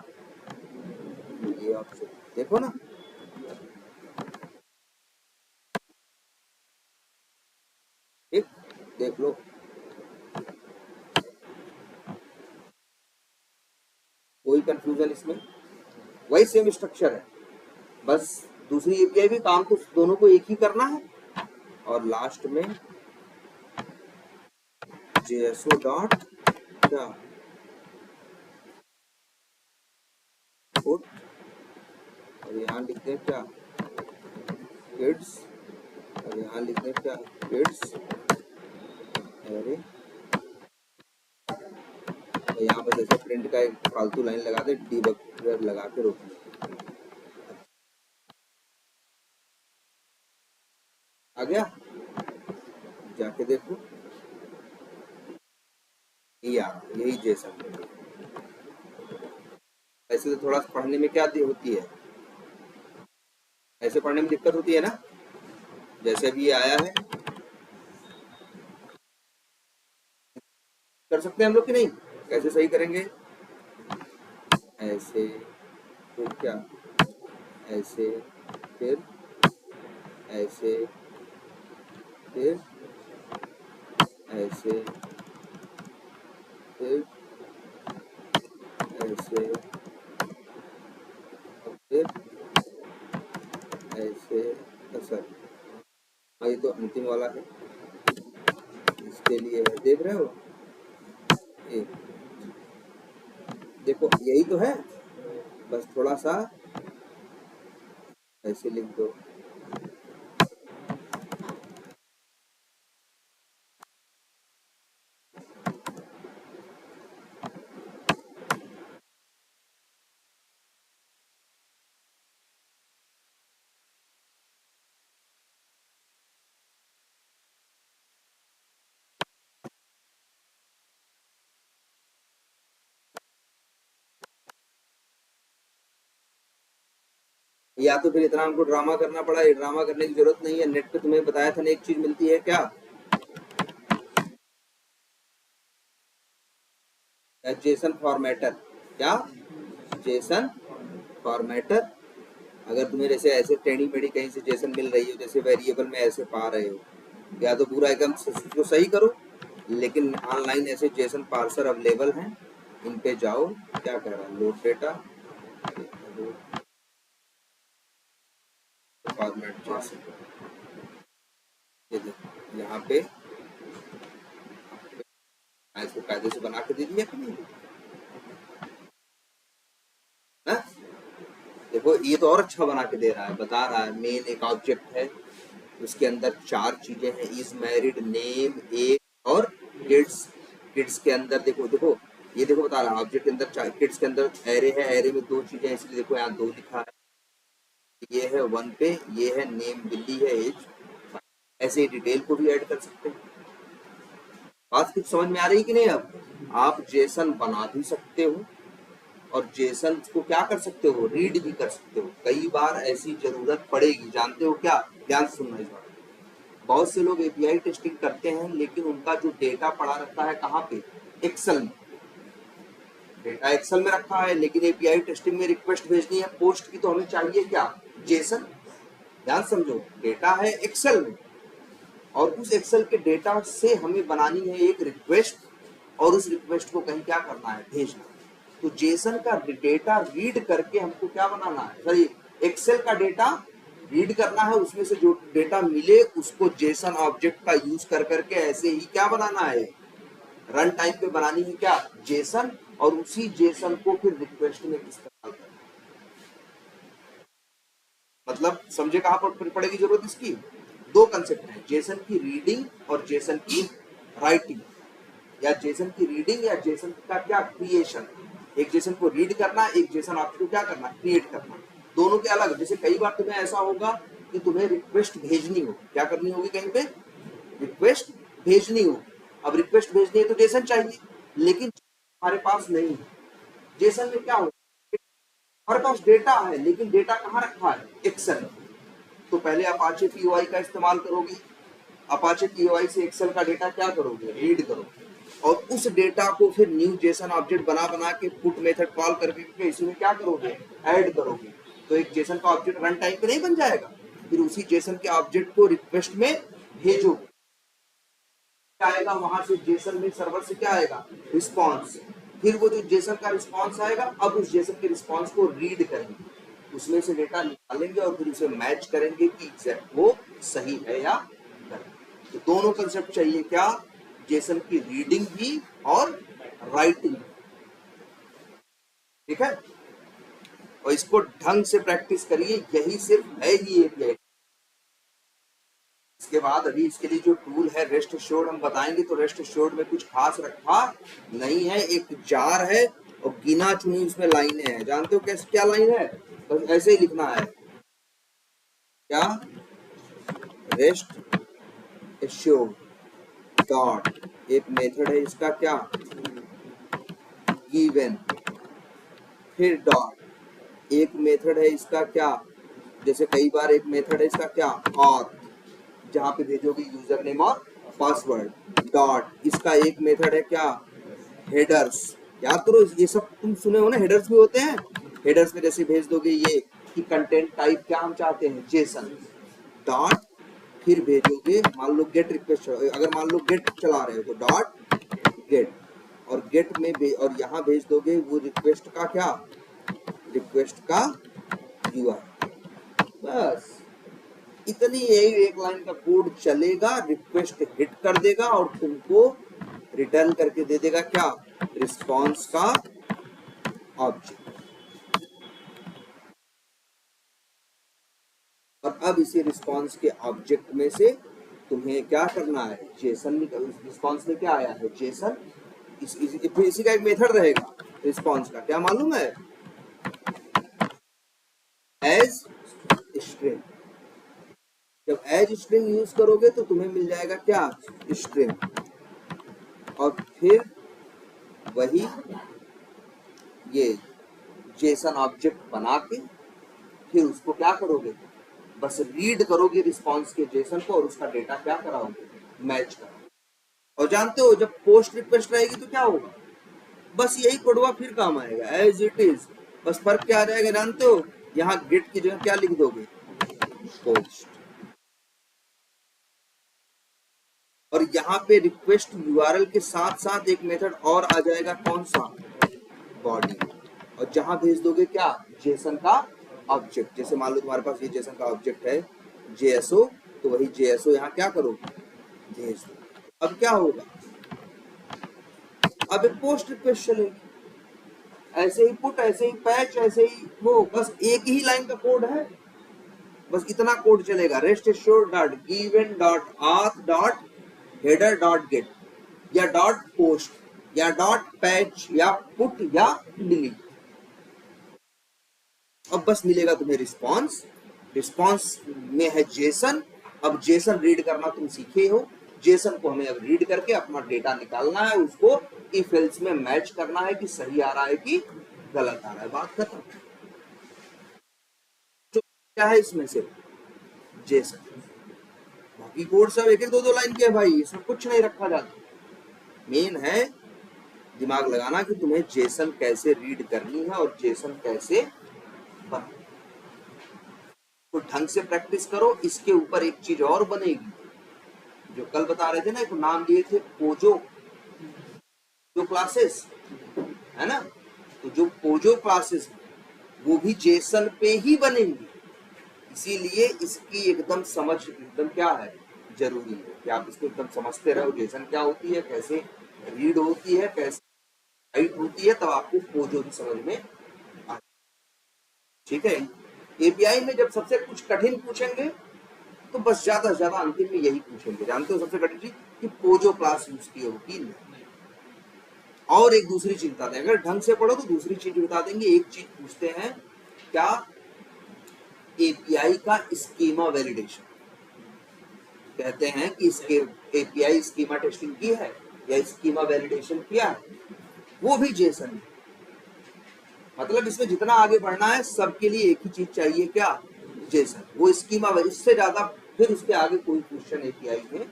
बिली ऑब्जेक्ट। देखो ना, ठीक, देख लो, कोई कंफ्यूजन इसमें, वही सेम स्ट्रक्चर है, बस दूसरी एपीआई भी काम तो दोनों को एक ही करना है। और लास्ट में जेएसओ डॉट क्या, पुट, और यहाँ लिख दें क्या, किड्स, और यहाँ लिख दें क्या, किड्स एरे। और यहाँ पर जैसे प्रिंट का एक फालतू लाइन लगा दे, डीबगर लगा के रोक दें। आ गया, जाके देखो, यही आ रहा, यही जैसा। ऐसे तो थोड़ा पढ़ने में क्या होती है, ऐसे पढ़ने में दिक्कत होती है ना, जैसे अभी ये आया है, कर सकते हैं हम लोग कि नहीं, कैसे सही करेंगे, ऐसे, फिर क्या, ऐसे, फिर ऐसे, फिर ऐसे, फिर ऐसे, फिर ऐसे। सर हाँ, ये तो अंतिम वाला है, इसके लिए है, देख रहे हो, ये देखो यही तो है, बस थोड़ा सा ऐसे लिख दो। या तो फिर इतना हमको ड्रामा करना पड़ा, ये ड्रामा करने की जरूरत नहीं है। नेट पे तुम्हें बताया था ना, एक चीज मिलती है क्या, जेसन फॉर्मेटर। क्या, जेसन फॉर्मेटर। अगर तुम्हें जैसे ऐसे टेढ़ी मेढ़ी कहीं से जेसन मिल रही हो, जैसे वेरिएबल में ऐसे पा रहे हो, या तो पूरा एकदम तो सही करो, लेकिन ऑनलाइन ऐसे जेसन पार्सर अवेलेबल हैं, इन पे जाओ। क्या कह रहा है, लोड डेटा फॉर्मेट जेसन, ये देखो यहाँ पे मैं इसको कायदे से बना के दे दिया कि नहीं है? देखो ये तो और अच्छा बना के दे रहा है, बता रहा है मेन एक ऑब्जेक्ट है, उसके अंदर 4 चीजें हैं, इज मैरिड, नेम, एज और किड्स। किड्स के अंदर देखो देखो, ये देखो बता रहा है ऑब्जेक्ट के अंदर किड्स के अंदर एरे है, एरे में 2 चीजें, इसलिए देखो यहाँ 2 लिखा है, ये है 1 पे, ये है नेम, बिल्ली है, एज। ऐसे ही डिटेल को भी ऐड कर सकते हैं। बात कुछ समझ में आ रही कि नहीं? अब आप जेसन बना भी सकते हो और जेसन को क्या कर सकते हो, रीड भी कर सकते हो। कई बार ऐसी जरूरत पड़ेगी, जानते हो क्या, ध्यान से सुनना इस बार। बहुत से लोग एपीआई टेस्टिंग करते हैं, लेकिन उनका जो डेटा पड़ा रहता है कहाँ पे, एक्सेल में। डेटा एक्सेल में रखा है, लेकिन एपीआई टेस्टिंग में रिक्वेस्ट भेजनी है पोस्ट की, तो हमें चाहिए क्या, जेसन। ध्यान समझो, डेटा है एक्सेल में और उस एक्सेल के डेटा से हमें बनानी है एक रिक्वेस्ट, और उस रिक्वेस्ट को कहीं क्या करना है, भेजना। तो जेसन का डेटा रीड करके हमको क्या बनाना है, सॉरी, एक्सेल का डेटा रीड करना है, उसमें से जो डेटा मिले उसको जेसन ऑब्जेक्ट का यूज कर करके ऐसे ही क्या बनाना है, रन टाइम पे बनानी है क्या, जेसन, और उसी जेसन को फिर रिक्वेस्ट में इस्तेमाल करना। मतलब समझे कहां पर पड़ेगी जरूरत इसकी? 2 कंसेप्ट है, जेसन की रीडिंग और जेसन की राइटिंग, या जेसन की रीडिंग या जेसन का क्या, क्रिएशन। एक जेसन को रीड करना, एक जेसन ऑब्जेक्ट को क्या करना, क्रिएट करना। दोनों के अलग। जैसे कई बार तुम्हें ऐसा होगा कि तुम्हें रिक्वेस्ट भेजनी हो, क्या करनी होगी, कहीं पे रिक्वेस्ट भेजनी हो। अब रिक्वेस्ट भेजनी है तो जेसन चाहिए, लेकिन हमारे पास नहीं है। जेसन में क्या होगा, हमारे पास डेटा है, लेकिन डेटा कहाँ रखा है, एक्सेल। तो पहले अपाचे पीओआई का इस्तेमाल करोगे, अपाचे पीओआई से एक्सेल का डेटा क्या करोगे, रीड करोगे, और उस डेटा को फिर न्यू जेसन ऑब्जेक्ट बना बना के पुट मेथड कॉल करके इसी में क्या करोगे, ऐड करोगे। तो एक जेसन का ऑब्जेक्ट रन टाइम पे नहीं बन जाएगा, फिर उसी जेसन के ऑब्जेक्ट को रिक्वेस्ट में भेजोगे, आएगा वहां से जेसन में सर्वर से क्या आएगा, रिस्पॉन्स। फिर वो जो जेसन का रिस्पॉन्स आएगा, अब उस जेसन के रिस्पॉन्स को रीड करेंगे, उसमें से डेटा निकालेंगे और फिर उसे मैच करेंगे कि एग्जैक्ट वो सही है या गलत। तो दोनों कंसेप्ट चाहिए, क्या, जेसन की रीडिंग भी और राइटिंग। ठीक है, और इसको ढंग से प्रैक्टिस करिए, यही सिर्फ है ही एपीआई। इसके बाद अभी इसके लिए जो टूल है रेस्ट एश्योर्ड हम बताएंगे, तो रेस्ट एश्योर्ड में कुछ खास रखा नहीं है, एक जार है और गिना चुनी उसमें लाइनें हैं। जानते हो कैसे, क्या लाइन है, बस ऐसे ही लिखना है, क्या, रेस्ट एश्योर्ड डॉट, एक मेथड है इसका क्या, गिवन, फिर डॉट, एक मेथड है इसका क्या, जैसे कई बार एक मेथड है इसका क्या, और जहां पे भेजोगे यूजर नेम और पासवर्ड, डॉट, इसका एक मेथड है क्या, हेडर्स। याद करो, ये सब तुम सुने हो ना, हेडर्स भी होते हैं। हेडर्स में जैसे भेज दोगे ये कि कंटेंट टाइप क्या हम चाहते हैं, जेसन, डॉट, फिर भेजोगे, मान लो गेट रिक्वेस्ट, अगर मान लो गेट चला रहे हो तो डॉट गेट, और गेट में और यहाँ भेज दोगे वो रिक्वेस्ट का क्या, रिक्वेस्ट का यूआरएल। बस इतनी यही एक लाइन का कोड चलेगा, रिक्वेस्ट हिट कर देगा और तुमको रिटर्न करके दे देगा क्या, रिस्पॉन्स का ऑब्जेक्ट। और अब इसी रिस्पॉन्स के ऑब्जेक्ट में से तुम्हें क्या करना है, जेसन। रिस्पॉन्स में क्या आया है, जेसन। इसी का एक मेथड रहेगा रिस्पॉन्स का, क्या मालूम है, एज स्ट्रिंग। जब एज स्ट्रिंग यूज करोगे तो तुम्हें मिल जाएगा क्या, स्ट्रिंग, और फिर वही ये जेसन ऑब्जेक्ट बना के फिर उसको क्या करोगे, बस रीड करोगे रिस्पॉन्स के जेसन को और उसका डेटा क्या कराओगे, मैच कराओगे। और जानते हो जब पोस्ट रिक्वेस्ट रहेगी तो क्या होगा, बस यही कोडवा फिर काम आएगा एज इट इज। बस फर्क क्या आ जाएगा जानते हो, यहाँ गेट की जगह क्या लिख दोगे, पोस्ट। और यहाँ पे रिक्वेस्ट यूआरएल के साथ साथ एक मेथड और आ जाएगा, कौन सा, बॉडी। और जहां भेज दोगे क्या, जेसन का ऑब्जेक्ट। जैसे मान लो तुम्हारे पास ये जेसन का ऑब्जेक्ट है जेएसओ, तो वही जेएसओ यहाँ क्या करोगे, भेज दो। अब क्या होगा, अब एक पोस्ट रिक्वेस्ट चलेगी, ऐसे ही पुट, ऐसे ही पैच, ऐसे ही वो, बस एक ही लाइन का कोड है, बस इतना कोड चलेगा, rest assured dot given dot आथ डॉट हेडर डॉट गेट या डॉट पोस्ट या डॉट पैच या पुट या डिलीट। अब बस मिलेगा तुम्हें रिस्पॉन्स, रिस्पॉन्स में है जेसन। अब जेसन रीड करना तुम सीखे हो, जेसन को हमें अब रीड करके अपना डेटा निकालना है, उसको इफ एल्स में मैच करना है कि सही आ रहा है कि गलत आ रहा है, बात खत्म। तो क्या है इसमें से, जेसन, बाकी कोड सब एक एक दो दो लाइन के है भाई, इसमें कुछ नहीं रखा जाता। मेन है दिमाग लगाना कि तुम्हें जेसन कैसे रीड करनी है और जेसन कैसे बना। तो ढंग से प्रैक्टिस करो। इसके ऊपर एक चीज और बनेगी, जो कल बता रहे थे ना, एक नाम लिए थे पोजो, जो क्लासेस है ना, तो जो पोजो क्लासेस वो भी जेसन पे ही बनेंगी। इसीलिए इसकी एकदम समझ एकदम क्या है, जरूरी है कि आप इसको एकदम समझते रहो, जेसन क्या होती है, कैसे रीड होती है, कैसे राइट होती है, तब आपको पोजो भी समझ में आ, ठीक है। एपीआई में जब सबसे कुछ कठिन पूछेंगे तो बस ज्यादा से ज्यादा अंतिम में यही पूछेंगे, जानते हो सबसे कठिन चीज कि पोजो क्लास यूज की होगी नहीं। और एक दूसरी चीज बता दें, अगर ढंग से पढ़ो तो दूसरी चीज बता देंगे। एक चीज पूछते हैं क्या, एपीआई का स्कीमा वैलिडेशन। कहते हैं कि इसके एपीआई स्कीमा टेस्टिंग की है या स्कीमा वैलिडेशन किया है, वो भी जेसन है। मतलब इसमें जितना आगे बढ़ना है सबके लिए एक ही चीज चाहिए, क्या, जेसन। वो स्कीमा, इससे ज्यादा फिर उसके आगे कोई क्वेश्चन एपीआई में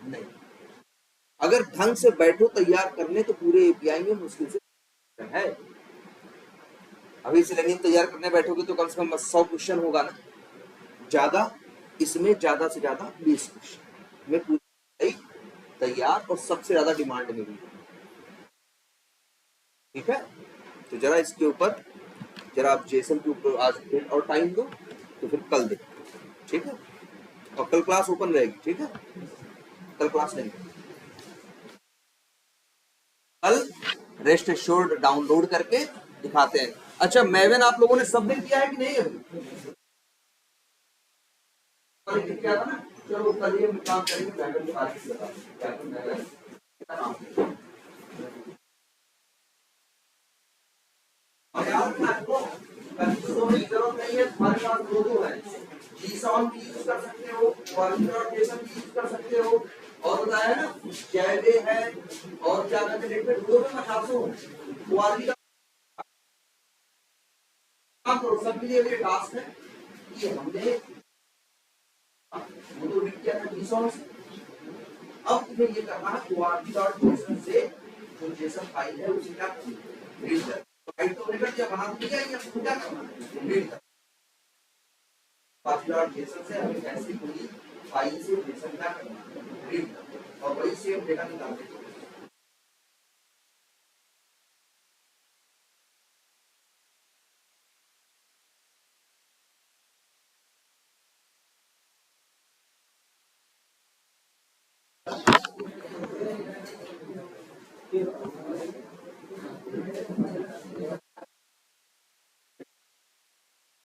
नहीं। अगर ढंग से बैठो तैयार करने तो पूरे एपीआई में मुश्किल से है। अभी सिलेनियम तैयार करने बैठोगे तो कम से कम 100 क्वेश्चन होगा ना, ज्यादा, इसमें ज्यादा से ज्यादा 20 क्वेश्चन में पूरी तैयार और सबसे ज्यादा डिमांड में भी। ठीक है, तो जरा इसके ऊपर जरा आप जेसन के ऊपर आज फिर और टाइम दो, तो फिर कल देखो, ठीक है। और कल क्लास ओपन रहेगी, ठीक है, कल क्लास नहीं, कल रेस्ट एश्योर्ड डाउनलोड करके दिखाते हैं। अच्छा मैवन आप लोगों ने सबमिट किया है कि नहीं अभी, क्या था ना, चलो कल ये काम करेंगे, मैवन के बारे में बताओ क्या काम है। और यार आपको कंफ्यूजन की जरूरत नहीं है, तुम्हारे पास दो है, जीसॉन भी यूज कर सकते हो, क्वालिफिकेशन भी यूज कर सकते हो, और बताया ना जैवे है, और क्या कहते हैं डेट दो में 50 क्वालिटी काम करो। सबके लिए ये टास्क है कि हमने वो तो रीड किया था जीसॉन से, अब तुम्हें ये करना है quality.json से जो जेसन फाइल है उसे क्या रीड कर, फाइल तो निकल दिया, बना दिया, या क्या करना है, रीड कर। quality.json से हमें कैसे कोई फाइल से जेसन क्या करना है, रीड कर, और वही सेव डेटा निकालना है।